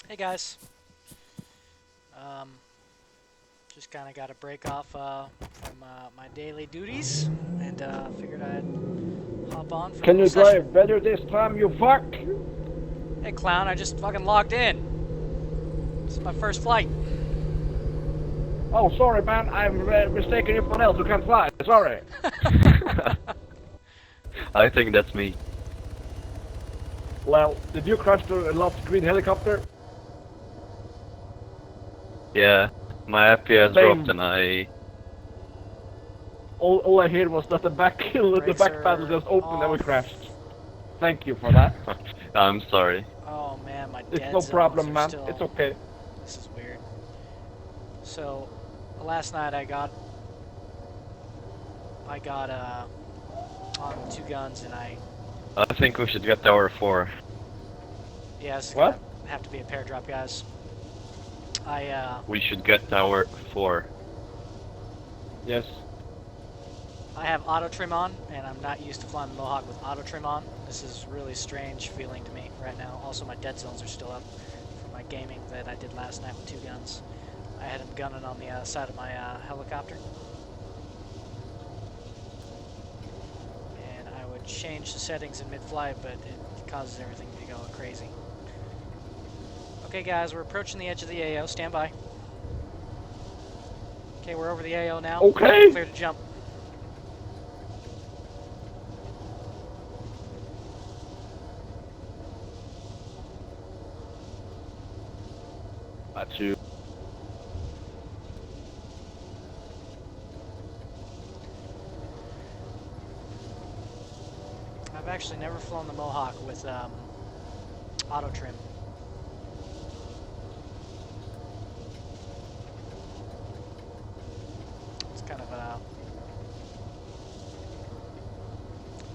Hey guys. Um, just kind of got a break off from my daily duties, and figured I'd hop on for a Can little you session. drive better this time, you fuck? Hey clown, I just fucking logged in. This is my first flight. Oh, sorry, man. I'm mistaken you for someone else who can fly. Sorry. I think that's me. Well, did you crash the last green helicopter? Yeah, my FPS dropped Same. and I... All I heard was that the back the Brakes back panel are just opened and we off. crashed. Thank you for that. I'm sorry. Oh man, my It's dead no zones problem, are man. It's still. okay. This is weird. So, last night I got on two guns, and I think we should get Tower 4. yeah, this is gonna What? have to be a pair drop, guys. I We should get Tower 4. Yes. I have auto trim on, and I'm not used to flying the Mohawk with auto trim on. This is really strange feeling to me right now. Also, my dead zones are still up from my gaming that I did last night with two guns. I had him gunning on the side of my helicopter. And I would change the settings in mid-flight, but it causes everything to go crazy. Okay, guys, we're approaching the edge of the AO. Stand by. Okay, we're over the AO now. Okay. Clear to jump. That's you. I've actually never flown the Mohawk with auto trim. It's kind of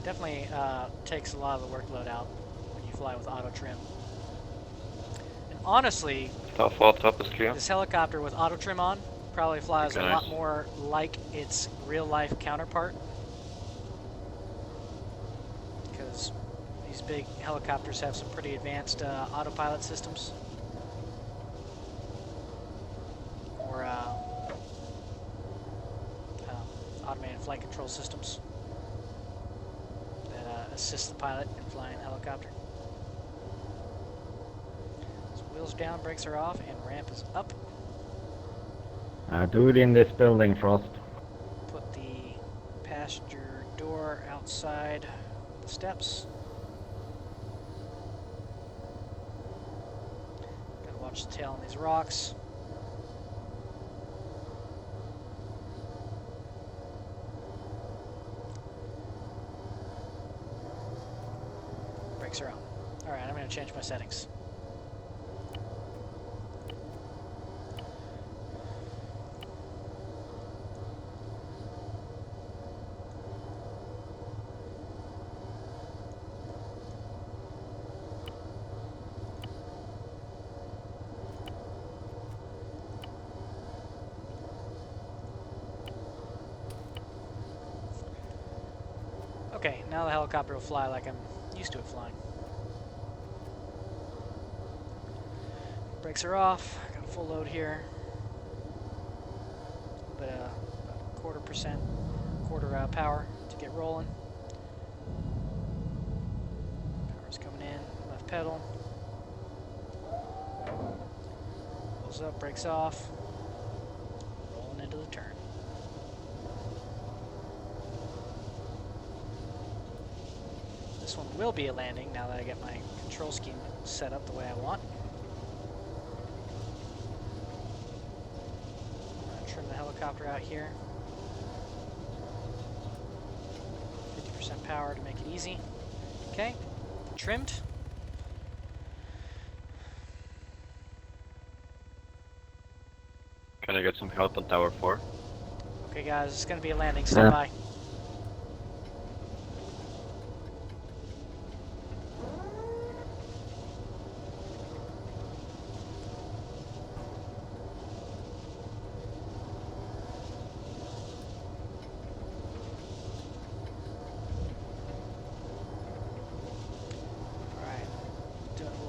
definitely takes a lot of the workload out when you fly with auto trim. And honestly, Tough all top is clear. this helicopter with auto trim on probably flies Okay, a lot nice. more like its real life counterpart, because these big helicopters have some pretty advanced autopilot systems, or automated flight control systems that assist the pilot in flying a helicopter. So wheels down, brakes are off, and ramp is up. Do it in this building, Frost. Put the passenger door outside the steps. Gotta watch the tail on these rocks. Brakes are on. Alright, I'm gonna change my settings. Okay, now the helicopter will fly like I'm used to it flying. Brakes are off. Got a full load here. A little bit of quarter power to get rolling. Power's coming in. Left pedal. Pulls up, brakes off. Rolling into the turn. This one will be a landing now that I get my control scheme set up the way I want. I'm going to trim the helicopter out here. 50% power to make it easy. Okay, trimmed. Can I get some help on Tower 4? Okay guys, it's going to be a landing, stand by.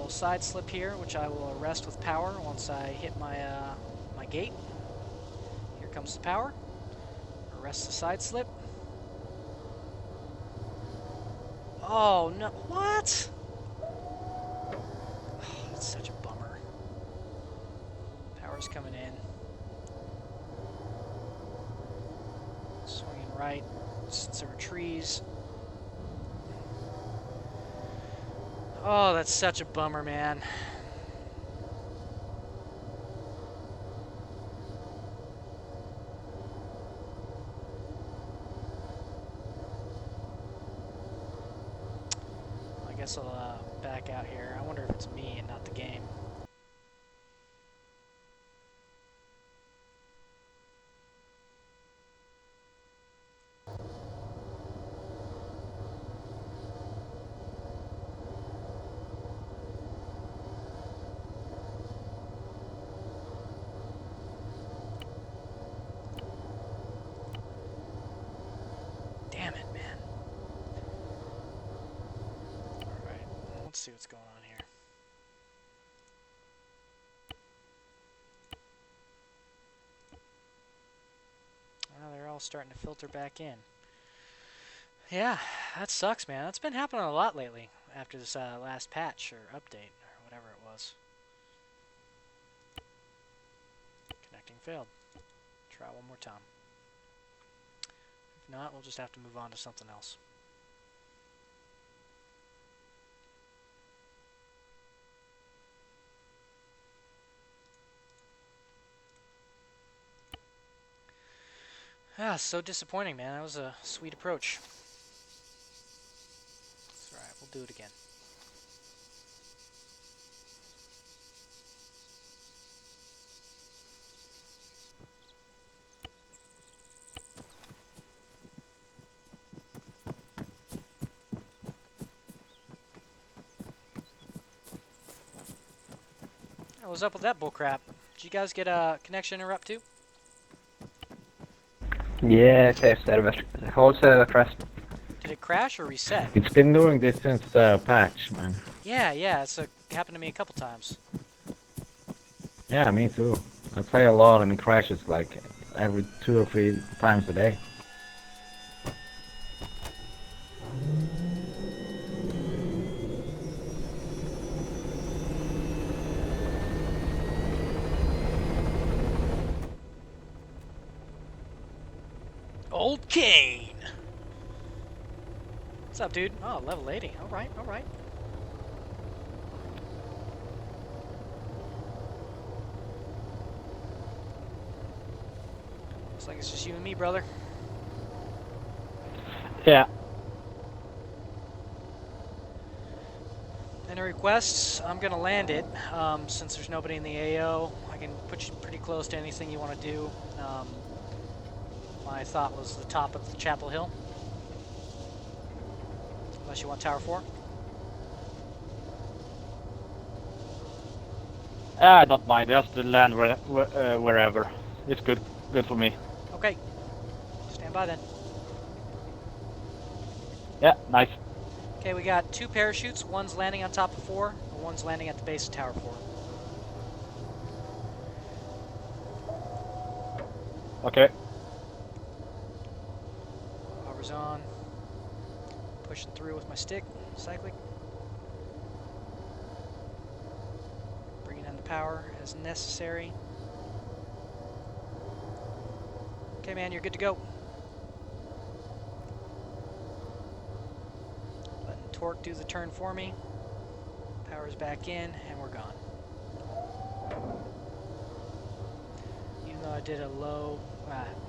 little side slip here, which I will arrest with power once I hit my my gate. Here comes the power. Arrest the side slip. Oh no! What? Oh, that's such a bummer. Power's coming in. Swinging right. Since there were trees. Oh, that's such a bummer, man. I guess I'll back out here. I wonder if it's me and not the game. Damn it, man. Alright, let's see what's going on here. Well, they're all starting to filter back in. Yeah, that sucks, man. That's been happening a lot lately after this last patch or update or whatever it was. Connecting failed. Try one more time. If not, we'll just have to move on to something else. Ah, so disappointing, man. That was a sweet approach. That's alright, we'll do it again. What was up with that bullcrap? Did you guys get a connection interrupt too? Yeah, safe server. Whole server crashed. Did it crash or reset? It's been doing this since the patch, man. Yeah, it's happened to me a couple times. Yeah, me too. I play a lot and it crashes like every 2 or 3 times a day. Old Kane! What's up, dude? Oh, level 80. Alright, alright. Looks like it's just you and me, brother. Yeah. Any requests? I'm gonna land it. Since there's nobody in the AO, I can put you pretty close to anything you want to do. My thought was the top of the Chapel Hill. Unless you want Tower 4. I don't mind, just land wherever. It's good for me. Okay. Stand by then. Yeah, nice. Okay, we got 2 parachutes. One's landing on top of 4, and one's landing at the base of Tower 4. Okay. Hover's on. Pushing through with my stick. Cyclic. Bringing in the power as necessary. Okay, man, you're good to go. Letting torque do the turn for me. Power's back in, and we're gone. Even though I did a low,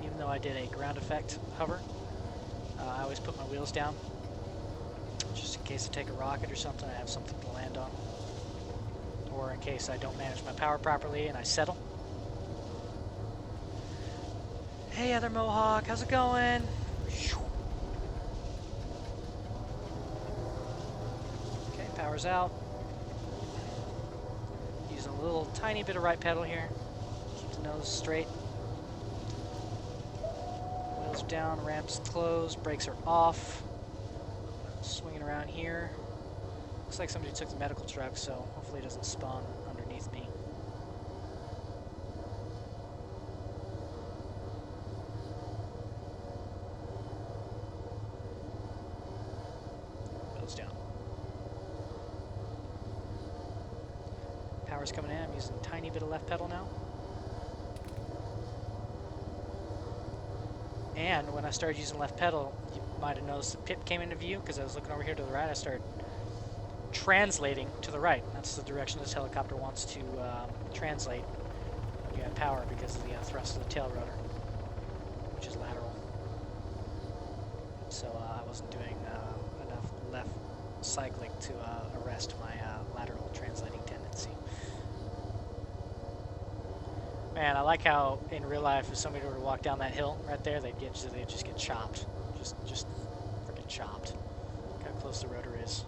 even though I did a ground effect hover, I always put my wheels down, just in case I take a rocket or something, I have something to land on. Or in case I don't manage my power properly and I settle. Hey, other Mohawk, how's it going? Okay, power's out. Using a little tiny bit of right pedal here. Keep the nose straight. Wheels down, ramps closed, brakes are off. Swinging around here. Looks like somebody took the medical truck, so hopefully it doesn't spawn underneath me. Wheels down. Power's coming in. I'm using a tiny bit of left pedal now. And when I started using left pedal, you might have noticed the pip came into view because I was looking over here to the right. I started translating to the right. That's the direction this helicopter wants to translate when you have power because of the thrust of the tail rotor, which is lateral. So I wasn't doing enough left cyclic to arrest my lateral translating tendency. Man, I like how in real life, if somebody were to walk down that hill right there, they'd just get chopped, just freaking chopped. Look how close the rotor is.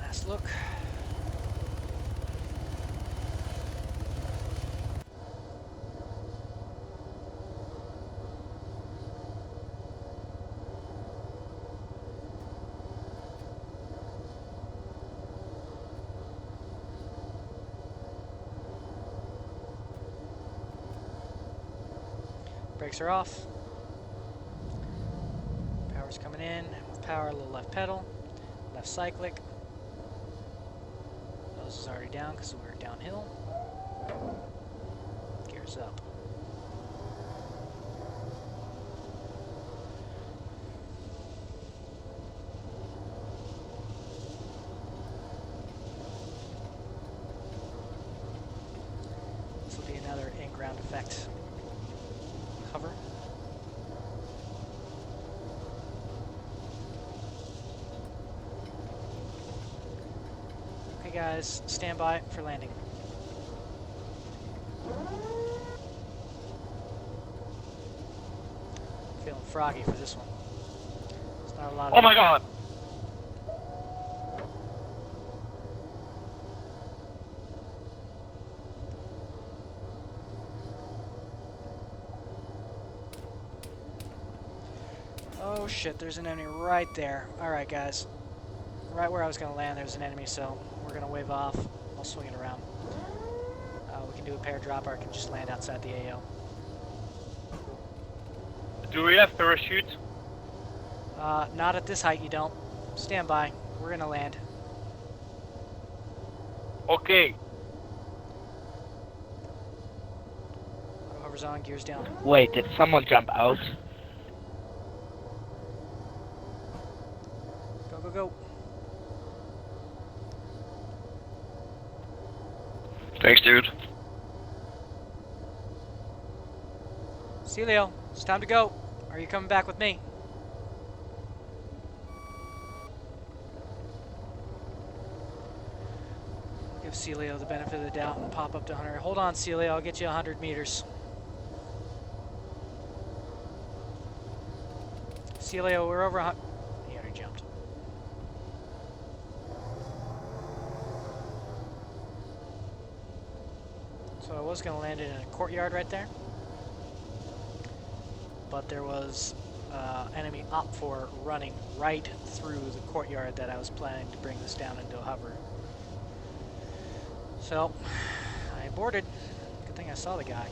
Last look. Brakes are off. Power's coming in. With power, a little left pedal, left cyclic. Nose is already down because we were downhill. Gears up. This will be another in-ground effect cover. Okay guys, stand by for landing. Feeling froggy for this one. There's not a lot of Oh my god! Oh shit, there's an enemy right there. Alright guys. Right where I was going to land, there's an enemy, so we're going to wave off. I'll swing it around. We can do a pair drop, or I can just land outside the AO. Do we have parachute? Not at this height, you don't. Stand by. We're going to land. Okay. Auto hover's on, gears down. Wait, did someone jump out? Go, go, go. Thanks, dude. See you, Leo. It's time to go. Are you coming back with me? I'll give Celio the benefit of the doubt and pop up to 100. Hold on, Celio. I'll get you 100 meters. Celio, we're over 100. He already jumped. So I was going to land it in a courtyard right there. But there was enemy OPFOR running right through the courtyard that I was planning to bring this down into a hover. So, I boarded. Good thing I saw the guy.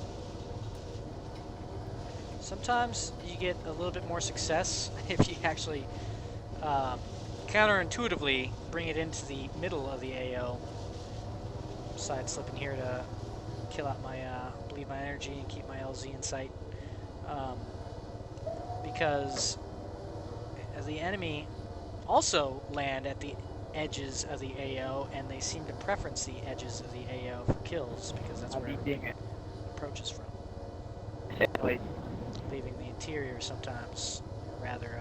Sometimes you get a little bit more success if you actually counterintuitively bring it into the middle of the AO. Side slipping here to kill out my, bleed my energy and keep my LZ in sight. Because the enemy also land at the edges of the AO, and they seem to preference the edges of the AO for kills because that's where it approaches from. Leaving the interior sometimes rather,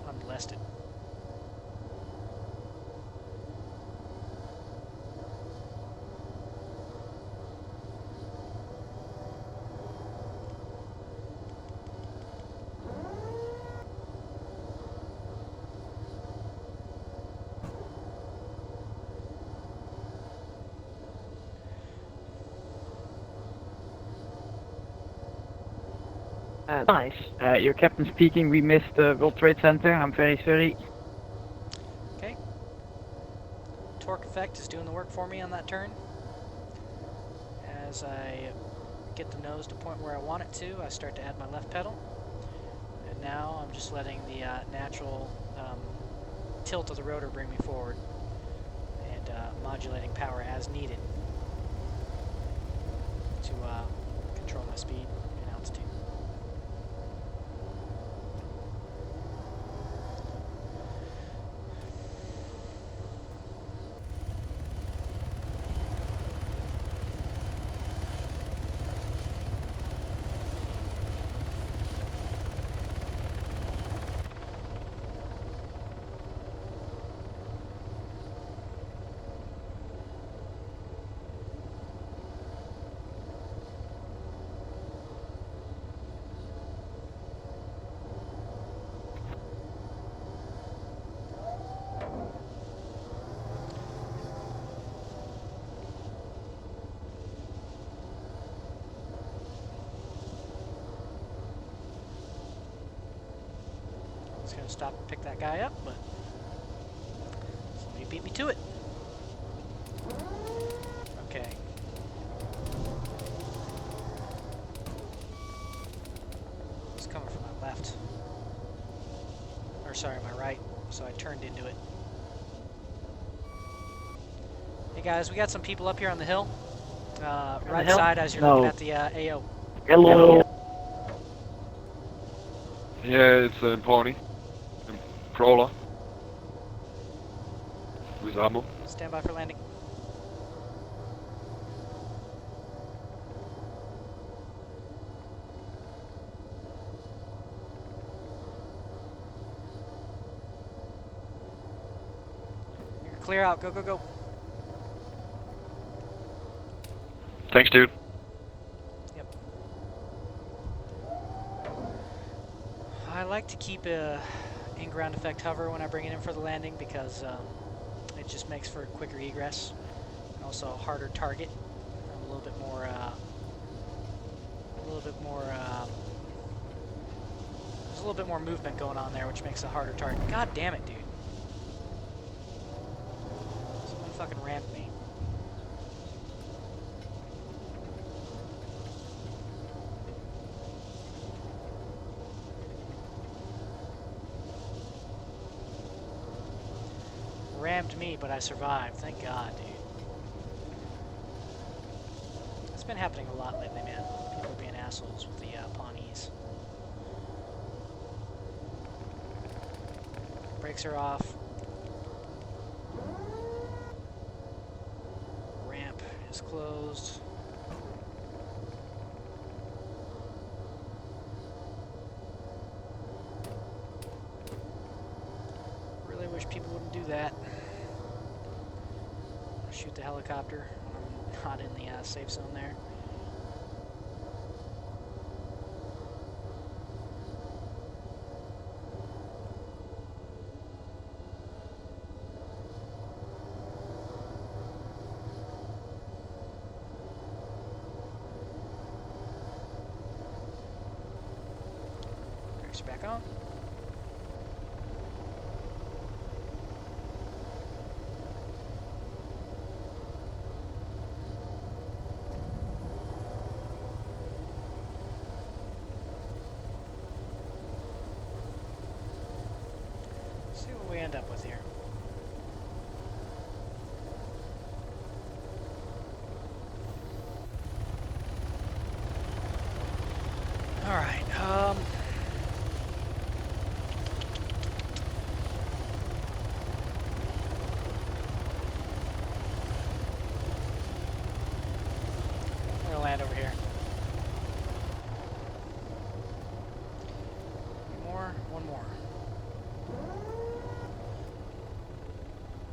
unmolested. Nice. Your captain speaking. We missed the World Trade Center. I'm very sorry. Okay. Torque effect is doing the work for me on that turn. As I get the nose to point where I want it to, I start to add my left pedal. And now I'm just letting the natural tilt of the rotor bring me forward and modulating power as needed to control my speed and altitude. Just gonna stop and pick that guy up, but somebody beat me to it. Okay. It's coming from my left. Or sorry, my right. So I turned into it. Hey guys, we got some people up here on the hill. Right hill? side as you're No. looking at the AO. Hello. Yeah, it's a pony. Crawler. With ammo. Stand by for landing. You're clear out. Go, go, go. Thanks, dude. Yep. I like to keep a in-ground effect hover when I bring it in for the landing because it just makes for a quicker egress and also a harder target. I'm a little bit more, there's a little bit more movement going on there, which makes it a harder target. God damn it, dude. Someone fucking rammed me. Rammed me, but I survived. Thank God, dude. It's been happening a lot lately, man. People are being assholes with the Pawnees. Brakes are off. Ramp is closed. Really wish people wouldn't do that. Shoot the helicopter when I'm not in the safe zone there. Brakes back on. See what we end up with here. All right. I'm gonna land over here. One more.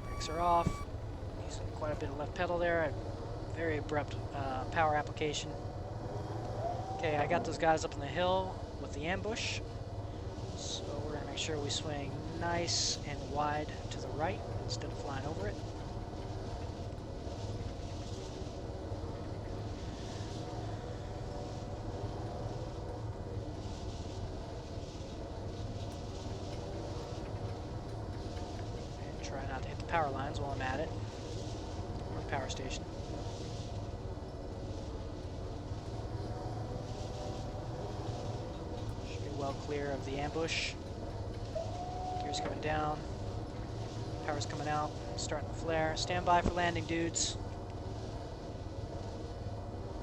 Brakes are off. Using quite a bit of left pedal there. Very abrupt power application. Okay, I got those guys up on the hill with the ambush. So we're gonna make sure we swing nice and wide to the right instead of flying over it. power lines while I'm at it. Or the power station. Should be well clear of the ambush. Gears coming down. Power's coming out. Starting to flare. Stand by for landing, dudes.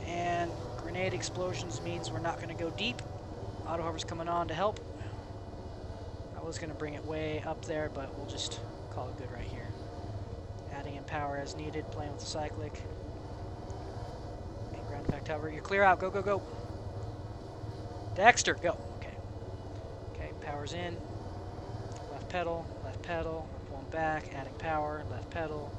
And grenade explosions means we're not going to go deep. Auto hover's coming on to help. I was going to bring it way up there, but we'll just call it good right here. Adding in power as needed, playing with the cyclic. And ground effect hover. You're clear out. Go, go, go. Dexter, go. Okay. Okay, power's in. Left pedal, pulling back, adding power, left pedal.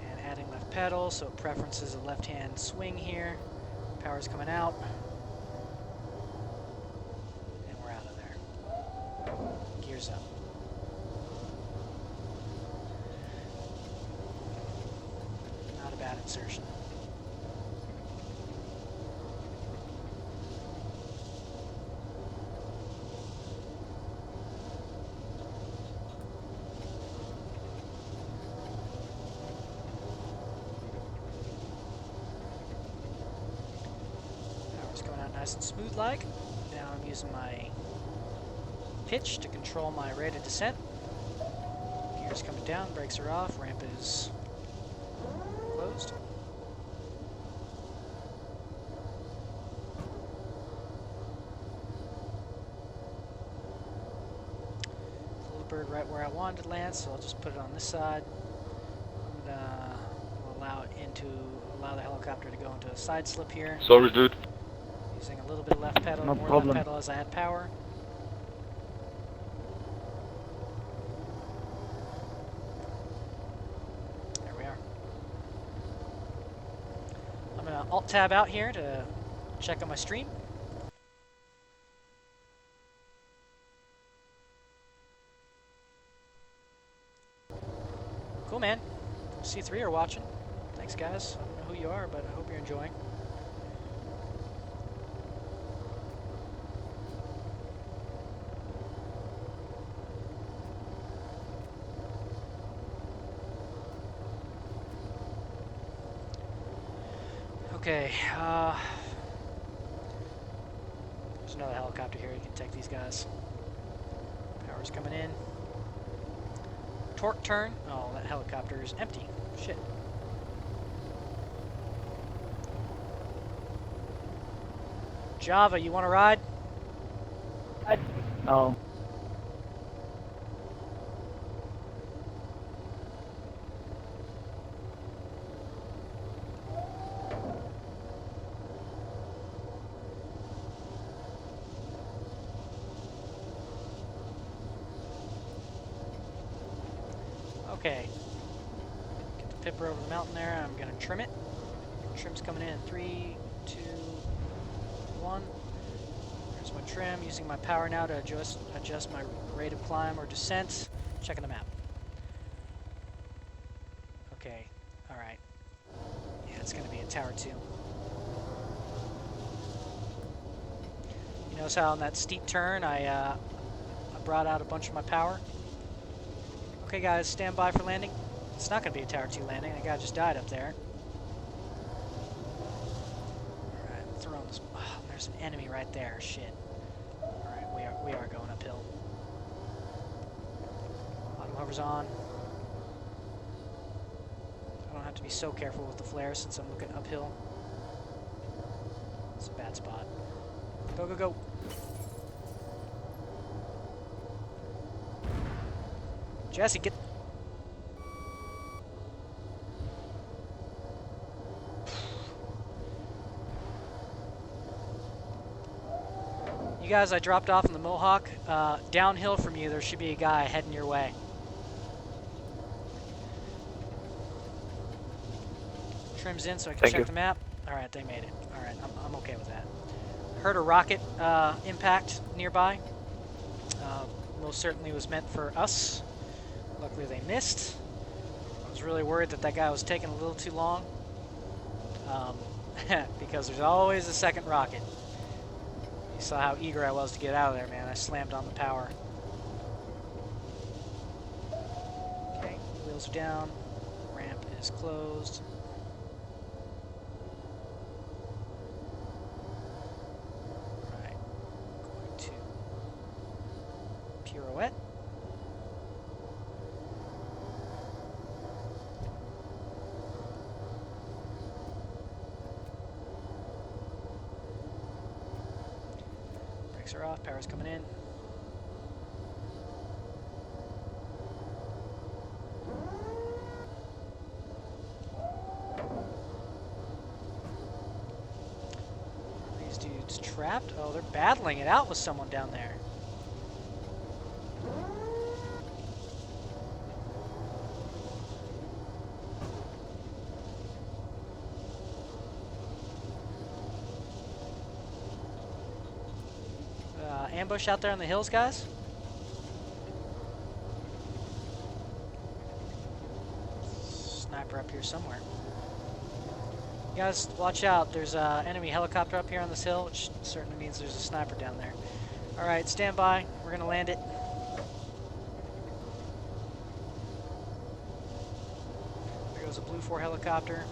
And adding left pedal, so it preferences a left-hand swing here. Power's coming out. And we're out of there. Gears up. Not a bad insertion. Nice and smooth like. Now I'm using my pitch to control my rate of descent. Gears coming down, brakes are off, ramp is closed. Little bird right where I wanted to land, so I'll just put it on this side. I'm gonna allow the helicopter to go into a side slip here. Sorry, dude. Using a little bit of left pedal, No more problem. left pedal as I add power. There we are. I'm going to Alt-Tab out here to check on my stream. Cool, man. C3 are watching. Thanks, guys. I don't know who you are, but I hope you're enjoying. Okay, there's another helicopter here. You can take these guys. Power's coming in. Torque turn. Oh, that helicopter is empty. Shit. Java, you want to ride? Oh. Okay. Get the pipper over the mountain there. I'm going to trim it. Trim's coming in 3, 2, 1. There's my trim. Using my power now to adjust my rate of climb or descent. Checking the map. Okay. All right. Yeah, it's going to be a Tower 2. You notice how on that steep turn I brought out a bunch of my power? Okay, guys, stand by for landing. It's not going to be a Tower 2 landing. That guy just died up there. Alright, throwing this. Oh, there's an enemy right there. Shit. Alright, we are going uphill. Auto hover's on. I don't have to be so careful with the flare since I'm looking uphill. It's a bad spot. Go, go, go. Jesse, get... You guys, I dropped off in the Mohawk. Downhill from you, there should be a guy heading your way. Trim's in so I can check the map. Alright, they made it. Alright, I'm okay with that. Heard a rocket impact nearby. Most certainly was meant for us. Luckily they missed. I was really worried that guy was taking a little too long. Because there's always a second rocket. You saw how eager I was to get out of there, man. I slammed on the power. Hills are down. Ramp is closed. Alright. Going to pirouette. Brakes are off, power's coming in. These dudes trapped? Oh, they're battling it out with someone down there. Ambush out there on the hills, guys. Sniper up here somewhere. You guys, watch out. There's an enemy helicopter up here on this hill, which certainly means there's a sniper down there. Alright, stand by. We're going to land it. There goes a Blue 4 helicopter.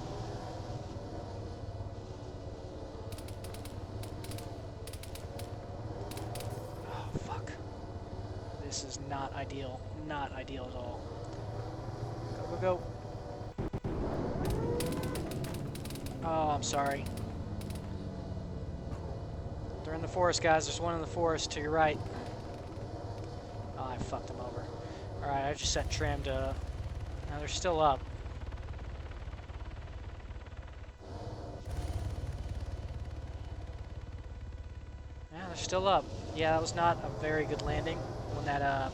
This is not ideal. Not ideal at all. Go, go, go. Oh, I'm sorry. They're in the forest, guys. There's one in the forest to your right. Oh, I fucked them over. Alright, I just set tram to... Now they're still up. Yeah, they're still up. Yeah, that was not a very good landing. When that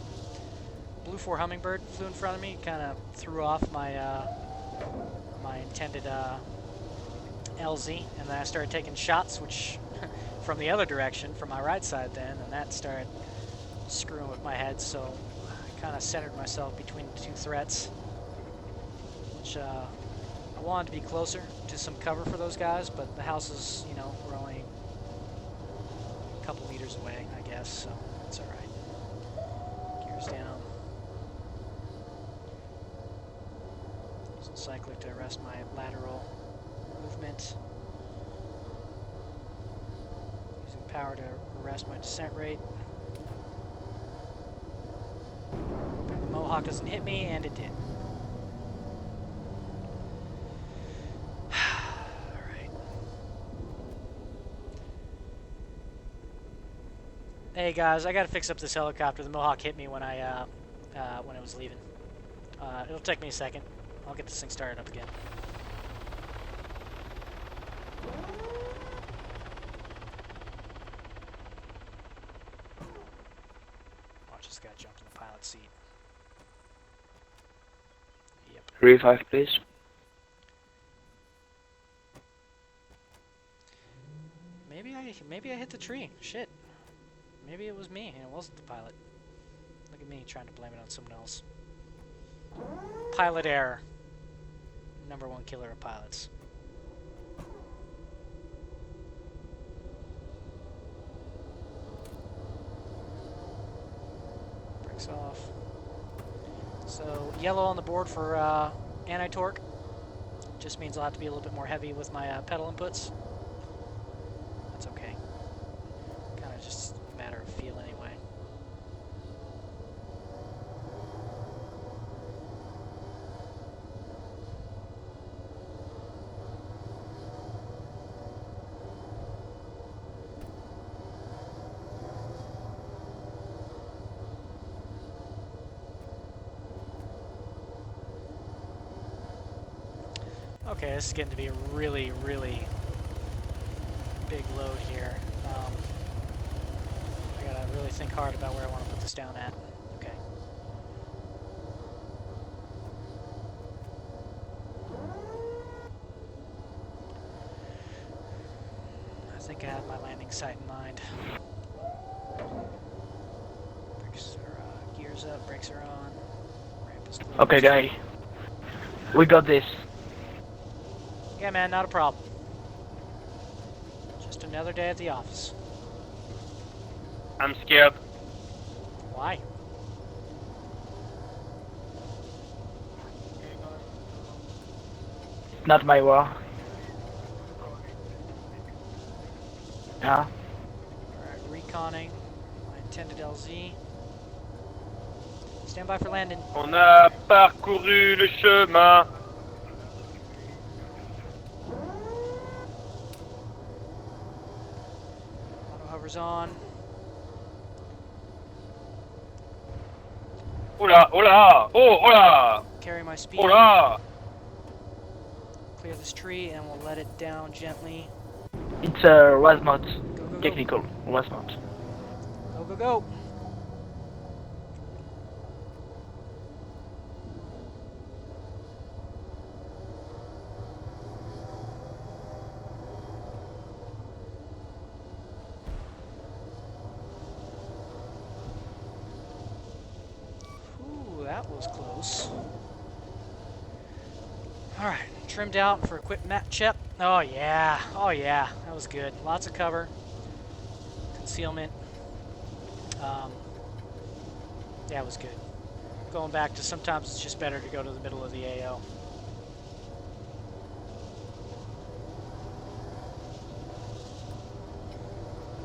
Blue 4 Hummingbird flew in front of me, kind of threw off my my intended LZ, and then I started taking shots, which from the other direction, from my right side then, and that started screwing with my head, so I kind of centered myself between the two threats, which I wanted to be closer to some cover for those guys, but the houses, you know, were only a couple meters away, I guess, so it's alright. Gears down. Using cyclic to arrest my lateral movement. Using power to arrest my descent rate. Hoping the Mohawk doesn't hit me, and it did. Alright. Hey guys, I gotta fix up this helicopter. The Mohawk hit me when I was leaving. It'll take me a second. I'll get this thing started up again. Watch this guy jump in the pilot seat. Yep. Revive, please. Maybe I hit the tree. Shit. Maybe it was me and it wasn't the pilot. Look at me trying to blame it on someone else. Pilot error. #1 killer of pilots. Brakes off. So yellow on the board for anti-torque. Just means I'll have to be a little bit more heavy with my pedal inputs. That's okay. Kind of just a matter of feel anyway. Okay, this is getting to be a really, really big load here. I gotta really think hard about where I want to put this down at. Okay. I think I have my landing site in mind. Brakes are, gears up, brakes are on. Ramp is closed. Okay, guy. We got this. Yeah, man, not a problem. Just another day at the office. I'm scared. Why? not my war. Yeah. Alright, reconning my intended LZ. Stand by for landing. On a parcouru le chemin. Auto hover's on. Oula, oula, oh, oula, Carry my speed. oula. Clear this tree and we'll let it down gently. It's a Wasmot. Go, go, go. Technical Wasmot. Go, go, go. Ooh, that was close. Alright, trimmed out for a quick map check. Oh yeah, that was good. Lots of cover, concealment. Yeah, it was good. Going back to sometimes it's just better to go to the middle of the AO.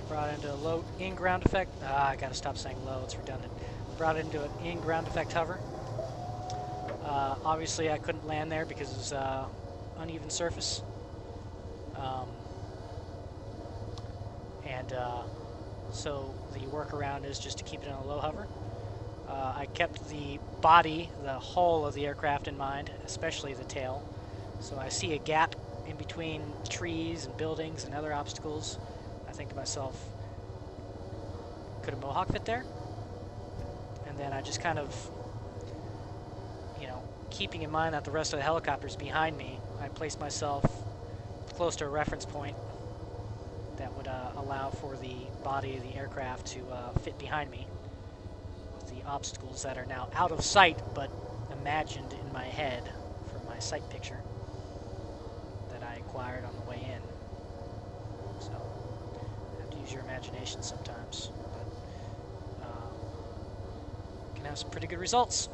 Brought into a low in-ground effect. I gotta stop saying low, it's redundant. Brought into an in-ground effect hover. Obviously I couldn't land there because it was uneven surface. So the workaround is just to keep it in a low hover. I kept the body, the hull of the aircraft in mind, especially the tail. So I see a gap in between trees and buildings and other obstacles. I think to myself, could a Mohawk fit there? And then I just kind of, you know, keeping in mind that the rest of the helicopter's behind me, I placed myself close to a reference point that would allow for the body of the aircraft to fit behind me with the obstacles that are now out of sight but imagined in my head from my sight picture that I acquired on the way in. So you have to use your imagination sometimes, but can have some pretty good results.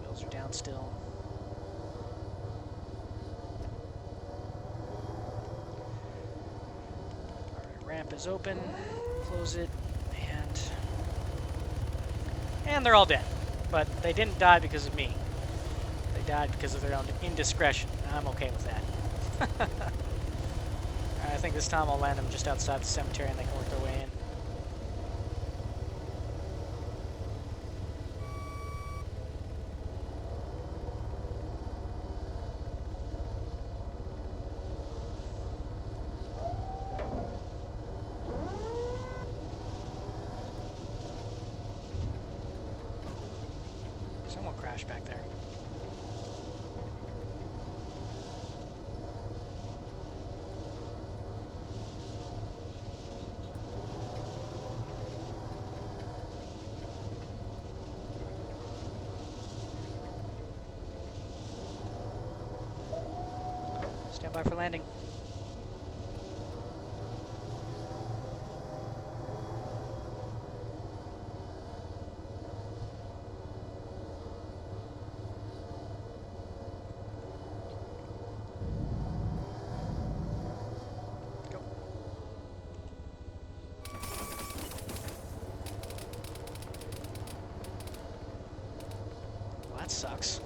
Wheels are down still. Ramp is open, close it, and they're all dead. But they didn't die because of me. They died because of their own indiscretion, and I'm okay with that. I think this time I'll land them just outside the cemetery and they can work their way in. Someone crashed back there. Stand by for landing. Go. Well, that sucks.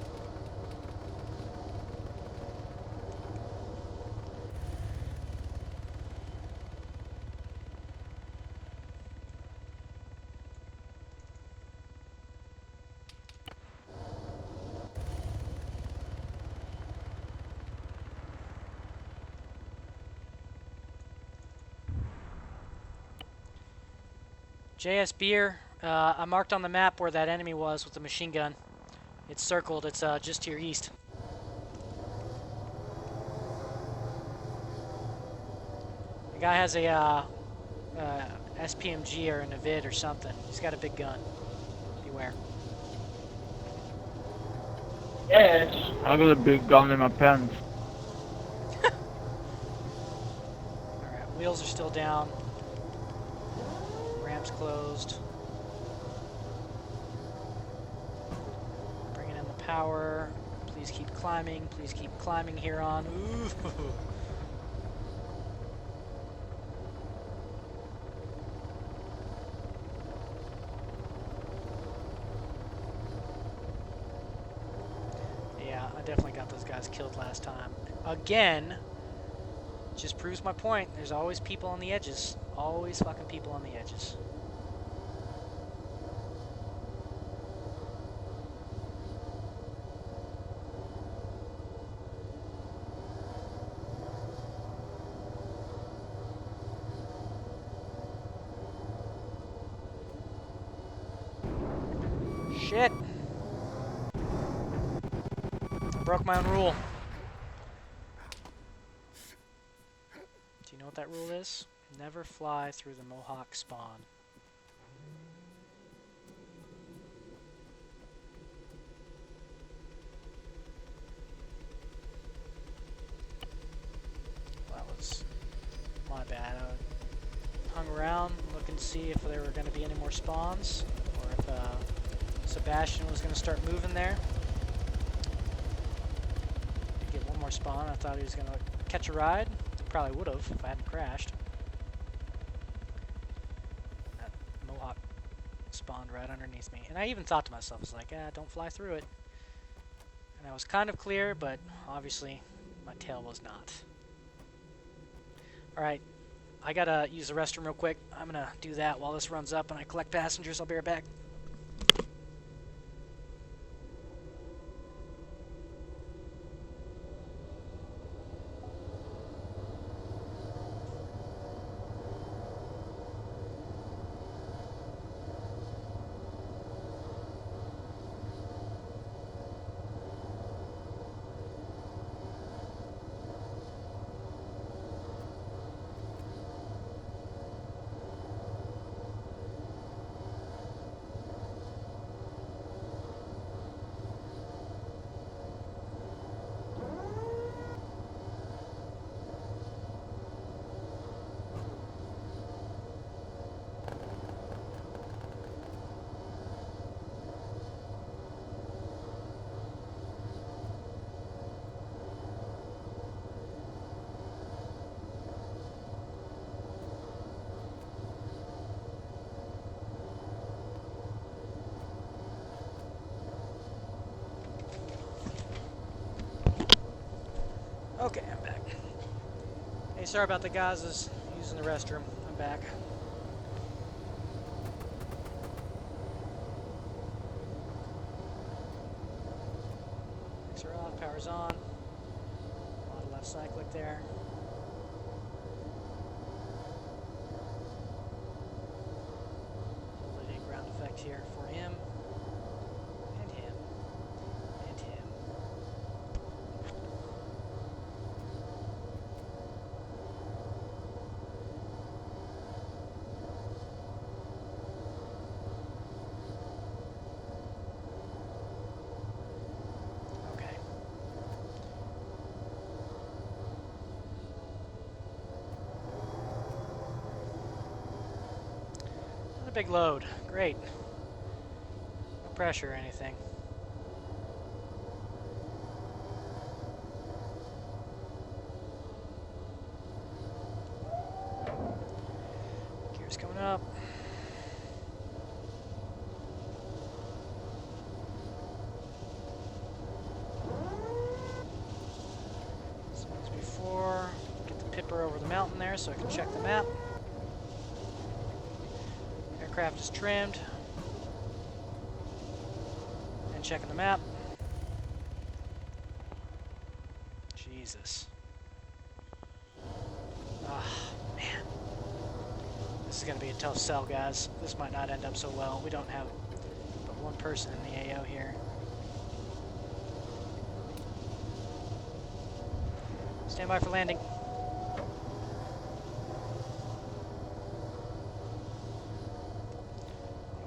JS Beer, I marked on the map where that enemy was with the machine gun. It's circled, it's just to your east. The guy has a SPMG or a Navid or something. He's got a big gun. Beware. Yes, I got a big gun in my pants. Alright, wheels are still down. Ramp's closed. Bringing in the power. Please keep climbing. Please keep climbing, Huron. Ooh. Yeah, I definitely got those guys killed last time. Again, just proves my point. There's always people on the edges. Always fucking people on the edges. Shit! I broke my own rule. Do you know what that rule is? Never fly through the Mohawk spawn. That was my bad. I hung around looking to see if there were going to be any more spawns, or if Sebastian was going to start moving there. Did get one more spawn. I thought he was going to catch a ride. Probably would have if I hadn't crashed. That Mohawk spawned right underneath me. And I even thought to myself, I was like, don't fly through it. And I was kind of clear, but obviously my tail was not. Alright, I gotta use the restroom real quick. I'm gonna do that while this runs up and I collect passengers. I'll be right back. Okay, I'm back. Hey, sorry about the guys is using the restroom. I'm back. Brakes are off, power's on. A lot of left cyclic there. Hold a ground effect here for him. And him. And him. Okay. Not a big load. Great. No pressure or anything. Gears coming up. Same as before. Get the pipper over the mountain there so I can check the map. Aircraft is trimmed. And checking the map. Jesus. Ah, man. This is going to be a tough sell, guys. This might not end up so well. We don't have but one person in the AO here. Stand by for landing.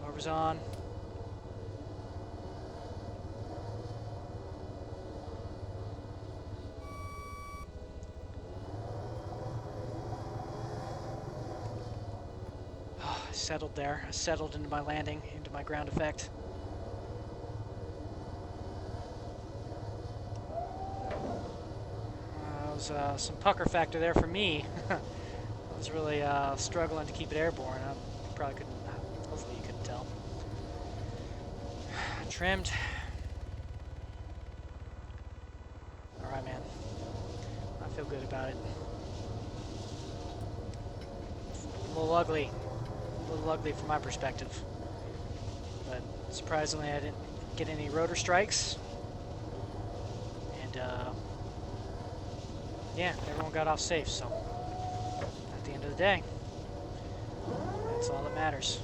Over's on. I settled there. I settled into my landing, into my ground effect. was some pucker factor there for me. I was really struggling to keep it airborne. I probably couldn't, hopefully you couldn't tell. Trimmed. Alright, man. I feel good about it. A little ugly. A little ugly from my perspective. But surprisingly, I didn't get any rotor strikes. And, yeah, everyone got off safe, so at the end of the day, that's all that matters.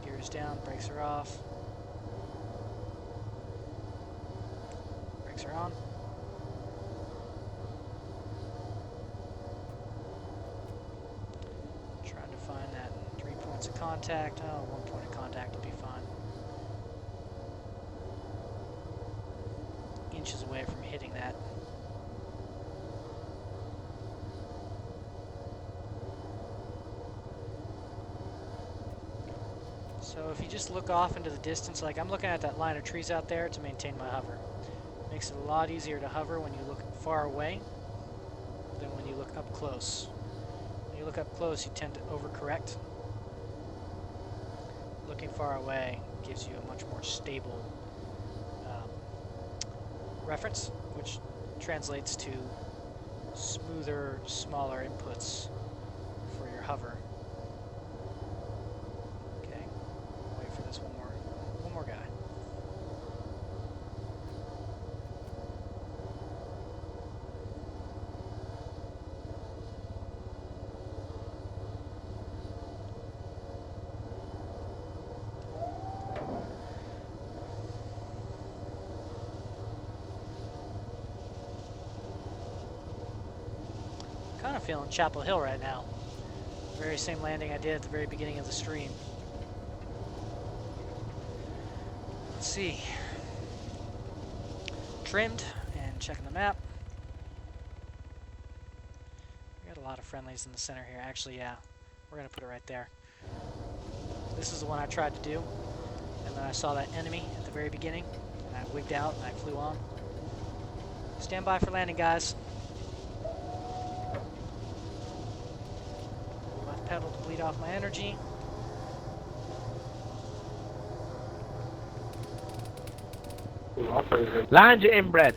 Gears down, brakes are off. Brakes are on. Trying to find that 3 points of contact. Oh, 1 point of contact would be fine. Inches away from hitting that. So if you just look off into the distance, like I'm looking at that line of trees out there to maintain my hover. Makes it a lot easier to hover when you look far away than when you look up close. When you look up close, you tend to overcorrect. Looking far away gives you a much more stable reference, which translates to smoother, smaller inputs for your hover. Okay, wait for this one more guy. Kind of feeling Chapel Hill right now. Very same landing I did at the very beginning of the stream. Let's see. Trimmed and checking the map. We got a lot of friendlies in the center here. Actually, yeah, we're gonna put it right there. This is the one I tried to do, and then I saw that enemy at the very beginning, and I wigged out and I flew on. Stand by for landing, guys. Left pedal to bleed off my energy. Land your inbred.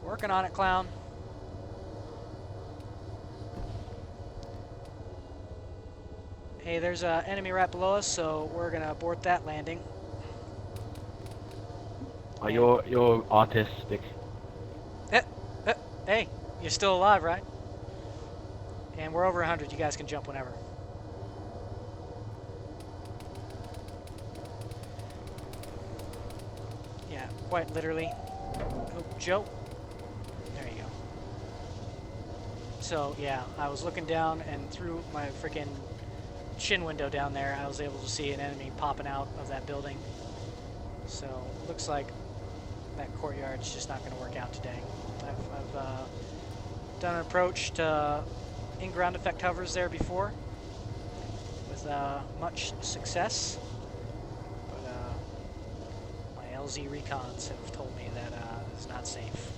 Working on it, clown. Hey, there's an enemy right below us, so we're gonna abort that landing. Oh, you're autistic. Hey, you're still alive, right? And we're over 100. You guys can jump whenever. Yeah, quite literally. Oh, Joe. There you go. So, yeah, I was looking down, and through my freaking chin window down there, I was able to see an enemy popping out of that building. So, looks like that courtyard's just not going to work out today. I've done an approach to in-ground effect hovers there before with much success, but my LZ recons have told me that it's not safe.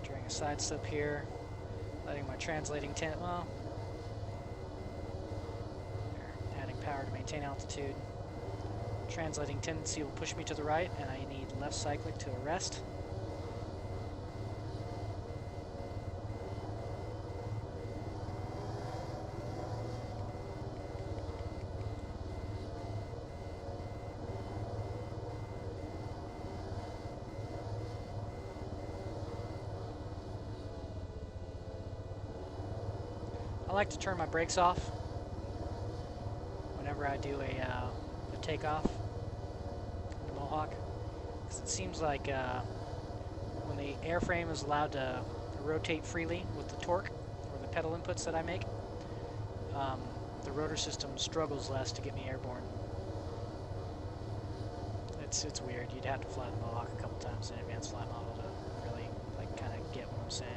Entering a side slip here, letting my translating well, adding power to maintain altitude. Translating tendency will push me to the right, and I need left cyclic to arrest. I like to turn my brakes off whenever I do a takeoff in the Mohawk, because it seems like when the airframe is allowed to rotate freely with the torque, or the pedal inputs that I make, the rotor system struggles less to get me airborne. It's weird. You'd have to fly the Mohawk a couple times in advanced flight model to really like kind of get what I'm saying.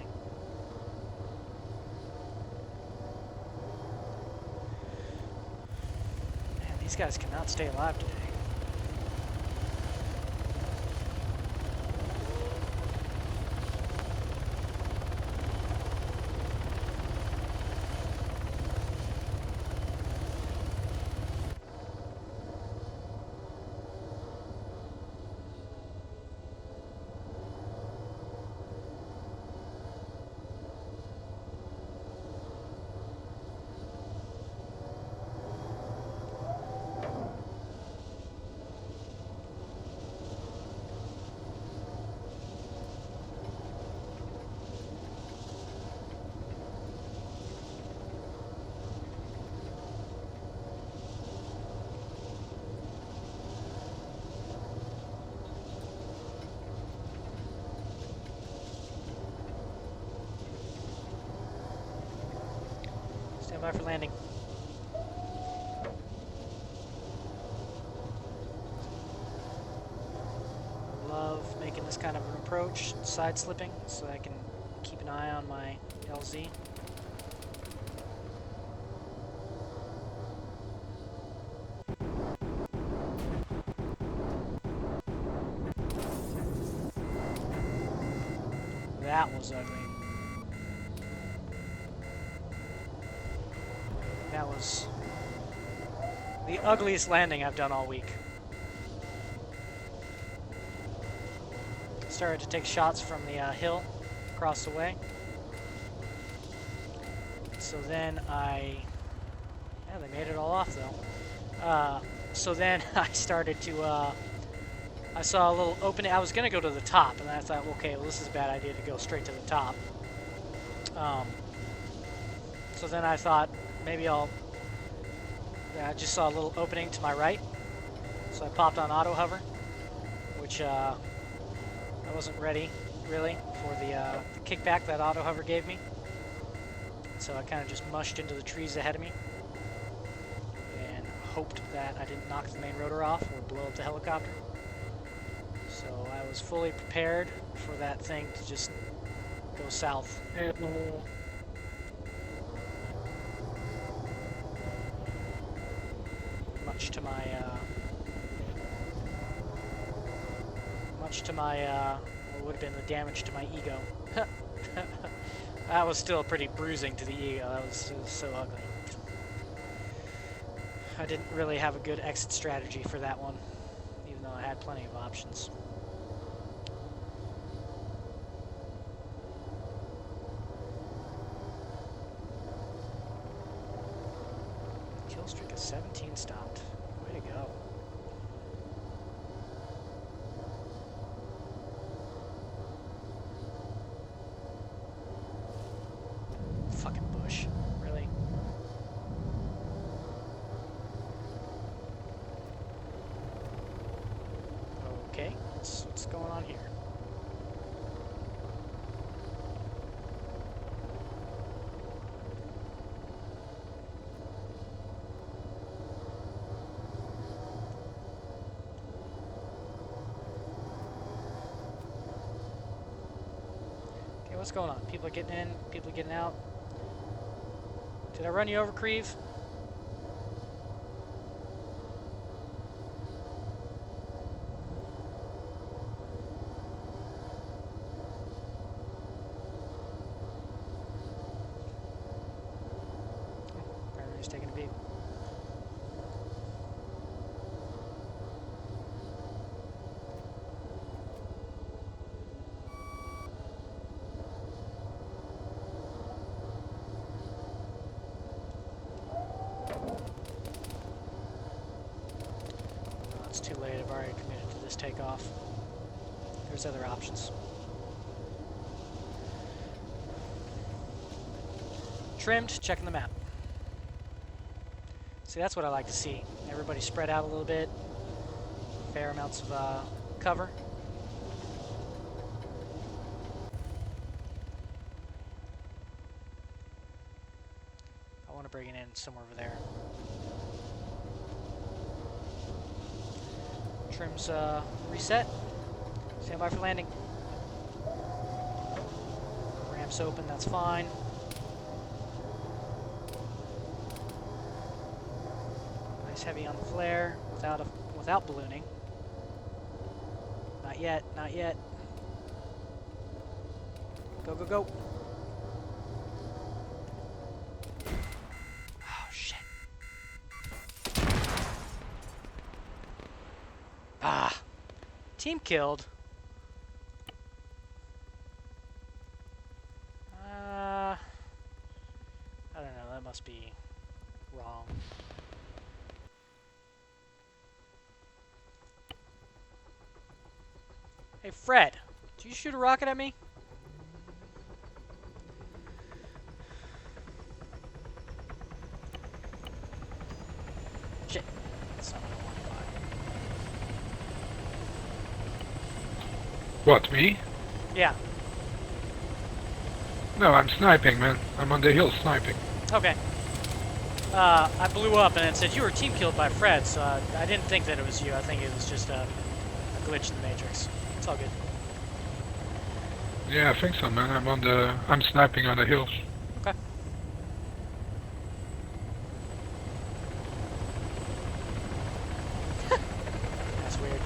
Man, these guys cannot stay alive today. Stand by for landing. Love making this kind of an approach, side slipping, so I can keep an eye on my LZ. That was ugly. That was the ugliest landing I've done all week. Started to take shots from the hill across the way. So then yeah, they made it all off though. So then I started to, I saw a little opening. I was gonna go to the top, and I thought, okay, well this is a bad idea to go straight to the top. So then I thought, maybe I just saw a little opening to my right, so I popped on auto hover, which I wasn't ready really for the kickback that auto hover gave me. So I kind of just mushed into the trees ahead of me and hoped that I didn't knock the main rotor off or blow up the helicopter. So I was fully prepared for that thing to just go south. Much to my, what would have been the damage to my ego. That was still pretty bruising to the ego. That was so ugly. I didn't really have a good exit strategy for that one, even though I had plenty of options. Kill streak of 17 stopped. Way to go. Fucking bush. Really? Okay, what's going on here? Okay, what's going on? People are getting in, people are getting out. Did I run you over, Creve? Apparently he's taking a beat. It's too late. I've already committed to this takeoff. There's other options. Trimmed, checking the map. See, that's what I like to see. Everybody spread out a little bit. Fair amounts of cover. to bring it in somewhere over there. Trim's reset. Stand by for landing. Ramp's open, that's fine. Nice heavy on the flare without ballooning. Not yet, not yet. Go, go, go. Oh, shit. Ah. Team killed. I don't know, that must be wrong. Hey, Fred, did you shoot a rocket at me? Shit. That's not what I wanted to What, me? buy. Yeah. No, I'm sniping, man. I'm on the hill sniping. Okay. I blew up and it said you were team killed by Fred, so I didn't think that it was you. I think it was just a glitch in the matrix. It's all good. Yeah, I think so, man. I'm sniping on the hills. Okay. That's weird.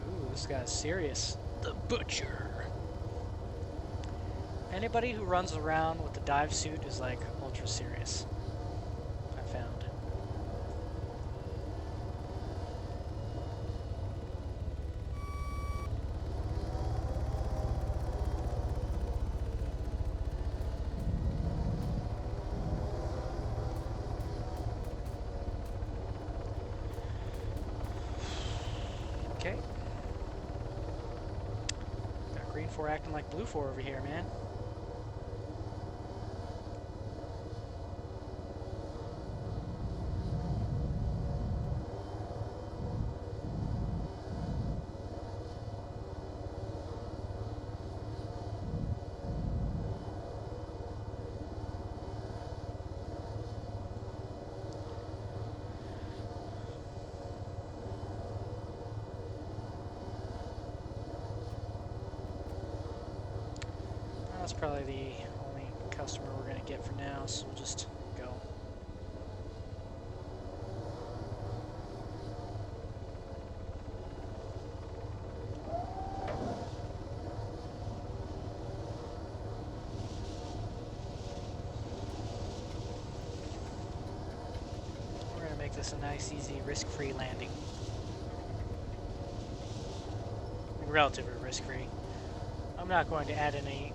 Ooh, this guy's serious. The Butcher. Anybody who runs around with the dive suit is like ultra serious. I found. Okay. Got green 4 acting like blue 4 over here, man. That's probably the only customer we're going to get for now, so we'll just go. We're going to make this a nice, easy, risk-free landing. Relatively risk-free. I'm not going to add any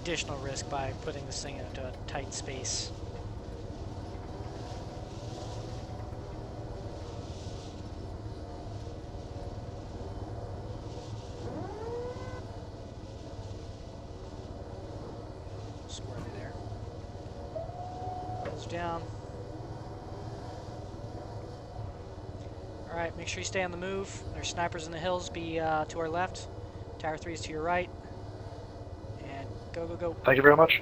additional risk by putting this thing into a tight space. Squarely there. Nose down. Alright, make sure you stay on the move. There's snipers in the hills, be to our left. Tower 3 is to your right. And go, go, go. Thank you very much.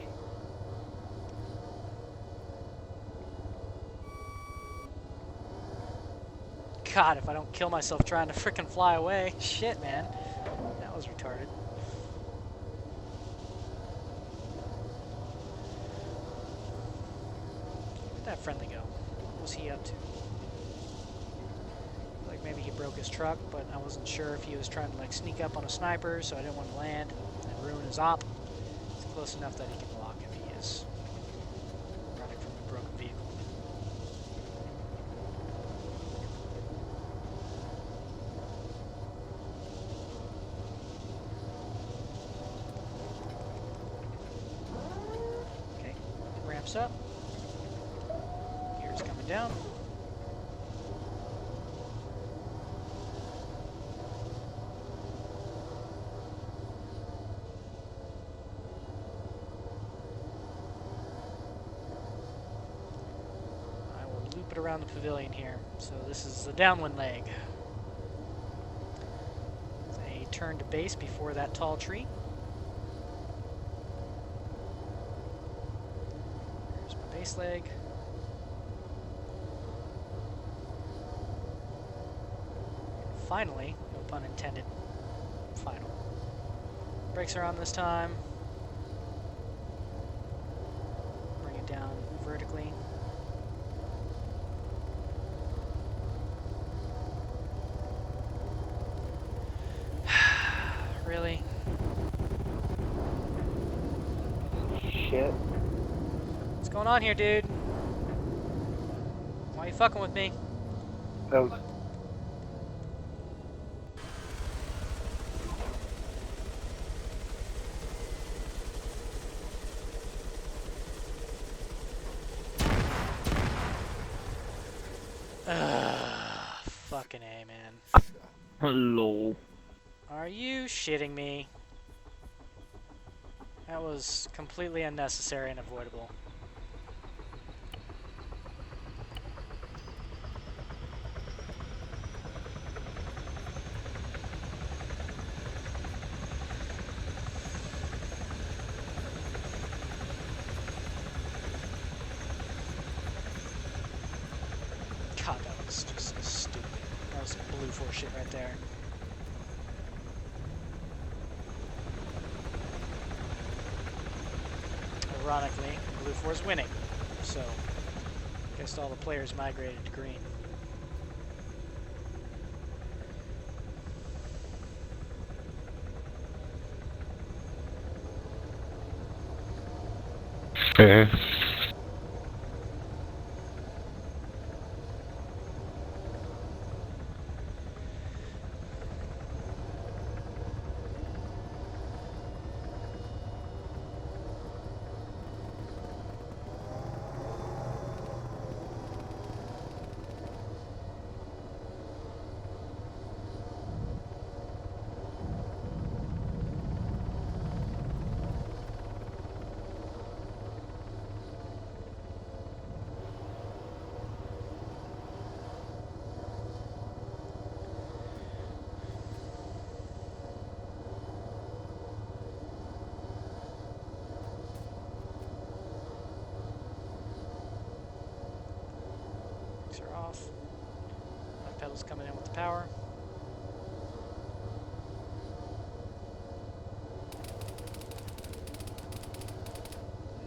God, if I don't kill myself trying to frickin' fly away. Shit, man. That was retarded. Where'd that friendly go? What was he up to? Like maybe he broke his truck, but I wasn't sure if he was trying to like sneak up on a sniper, so I didn't want to land and ruin his op. It's close enough that he can block if he is running from a broken vehicle. Okay, ramps up. Gears coming down. around the pavilion here. So this is the downwind leg. A turn to base before that tall tree. Here's my base leg. Finally, no pun intended, final. Brakes are on this time. Bring it down vertically. Really? Shit. What's going on here, dude? Why are you fucking with me? Oh. Fucking A, man. Hello. Are you shitting me? That was completely unnecessary and avoidable. God, that was just stupid. That was some blue force shit right there. Ironically, blue force winning. So, I guess all the players migrated to green. Okay. Brakes are off. Left pedal's coming in with the power.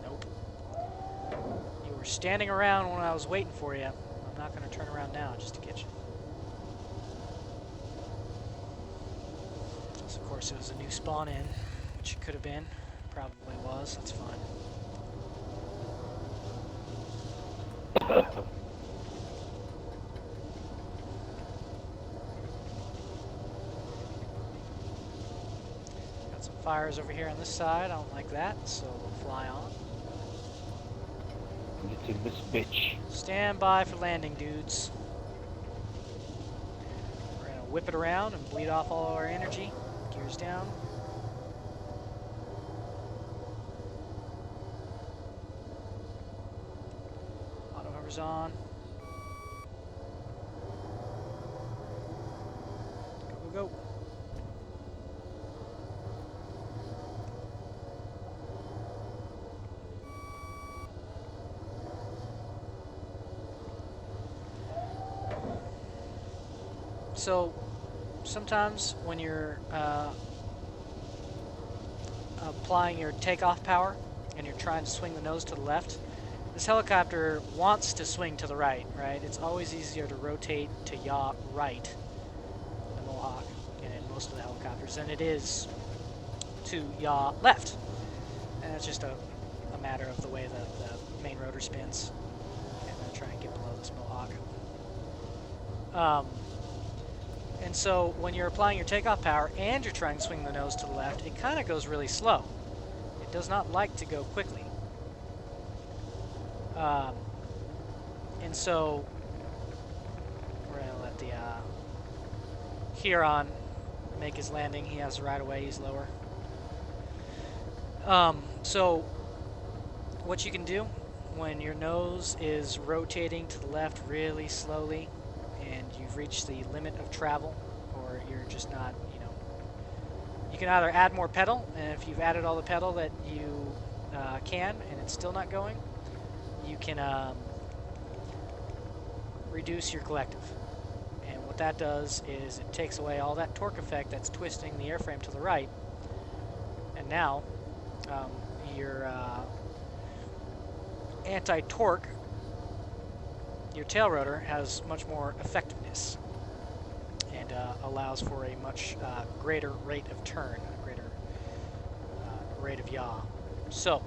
Nope. You were standing around when I was waiting for you. I'm not going to turn around now just to get you. So of course it was a new spawn in, which it could have been. Probably was. That's fine. Got some fires over here on this side. I don't like that, so we'll fly on. It's in this bitch. Stand by for landing, dudes. We're gonna whip it around and bleed off all our energy. Gears down. Auto hover's on. Go, go, go. So, sometimes when you're applying your takeoff power and you're trying to swing the nose to the left, this helicopter wants to swing to the right, right? It's always easier to rotate to yaw right, the Mohawk, and in most of the helicopters, than it is to yaw left. And it's just a matter of the way that the main rotor spins. I'm going to try and get below this Mohawk. And so when you're applying your takeoff power and you're trying to swing the nose to the left, it kind of goes really slow. It does not like to go quickly. And so we're going to let the Huron make his landing. He has the right of way, he's lower. So what you can do when your nose is rotating to the left really slowly and you've reached the limit of travel, or you're just not, you know, you can either add more pedal, and if you've added all the pedal that you can and it's still not going, you can reduce your collective. And what that does is it takes away all that torque effect that's twisting the airframe to the right, and now your anti-torque, your tail rotor, has much more effectiveness and allows for a much greater rate of turn, a greater rate of yaw. So,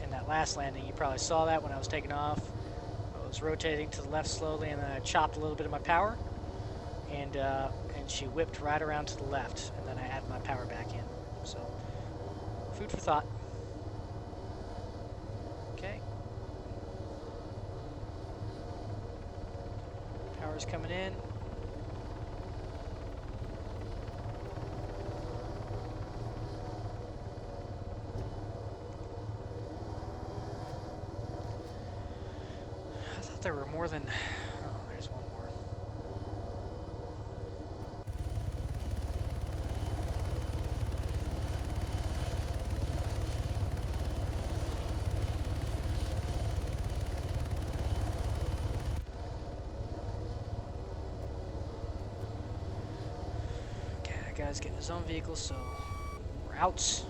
in that last landing, you probably saw that when I was taking off. I was rotating to the left slowly, and then I chopped a little bit of my power, and she whipped right around to the left, and then I added my power back in. So, food for thought. Okay. Power's coming in. I thought there were more than... Oh, there's one more. Okay, that guy's getting his own vehicle, so we're out.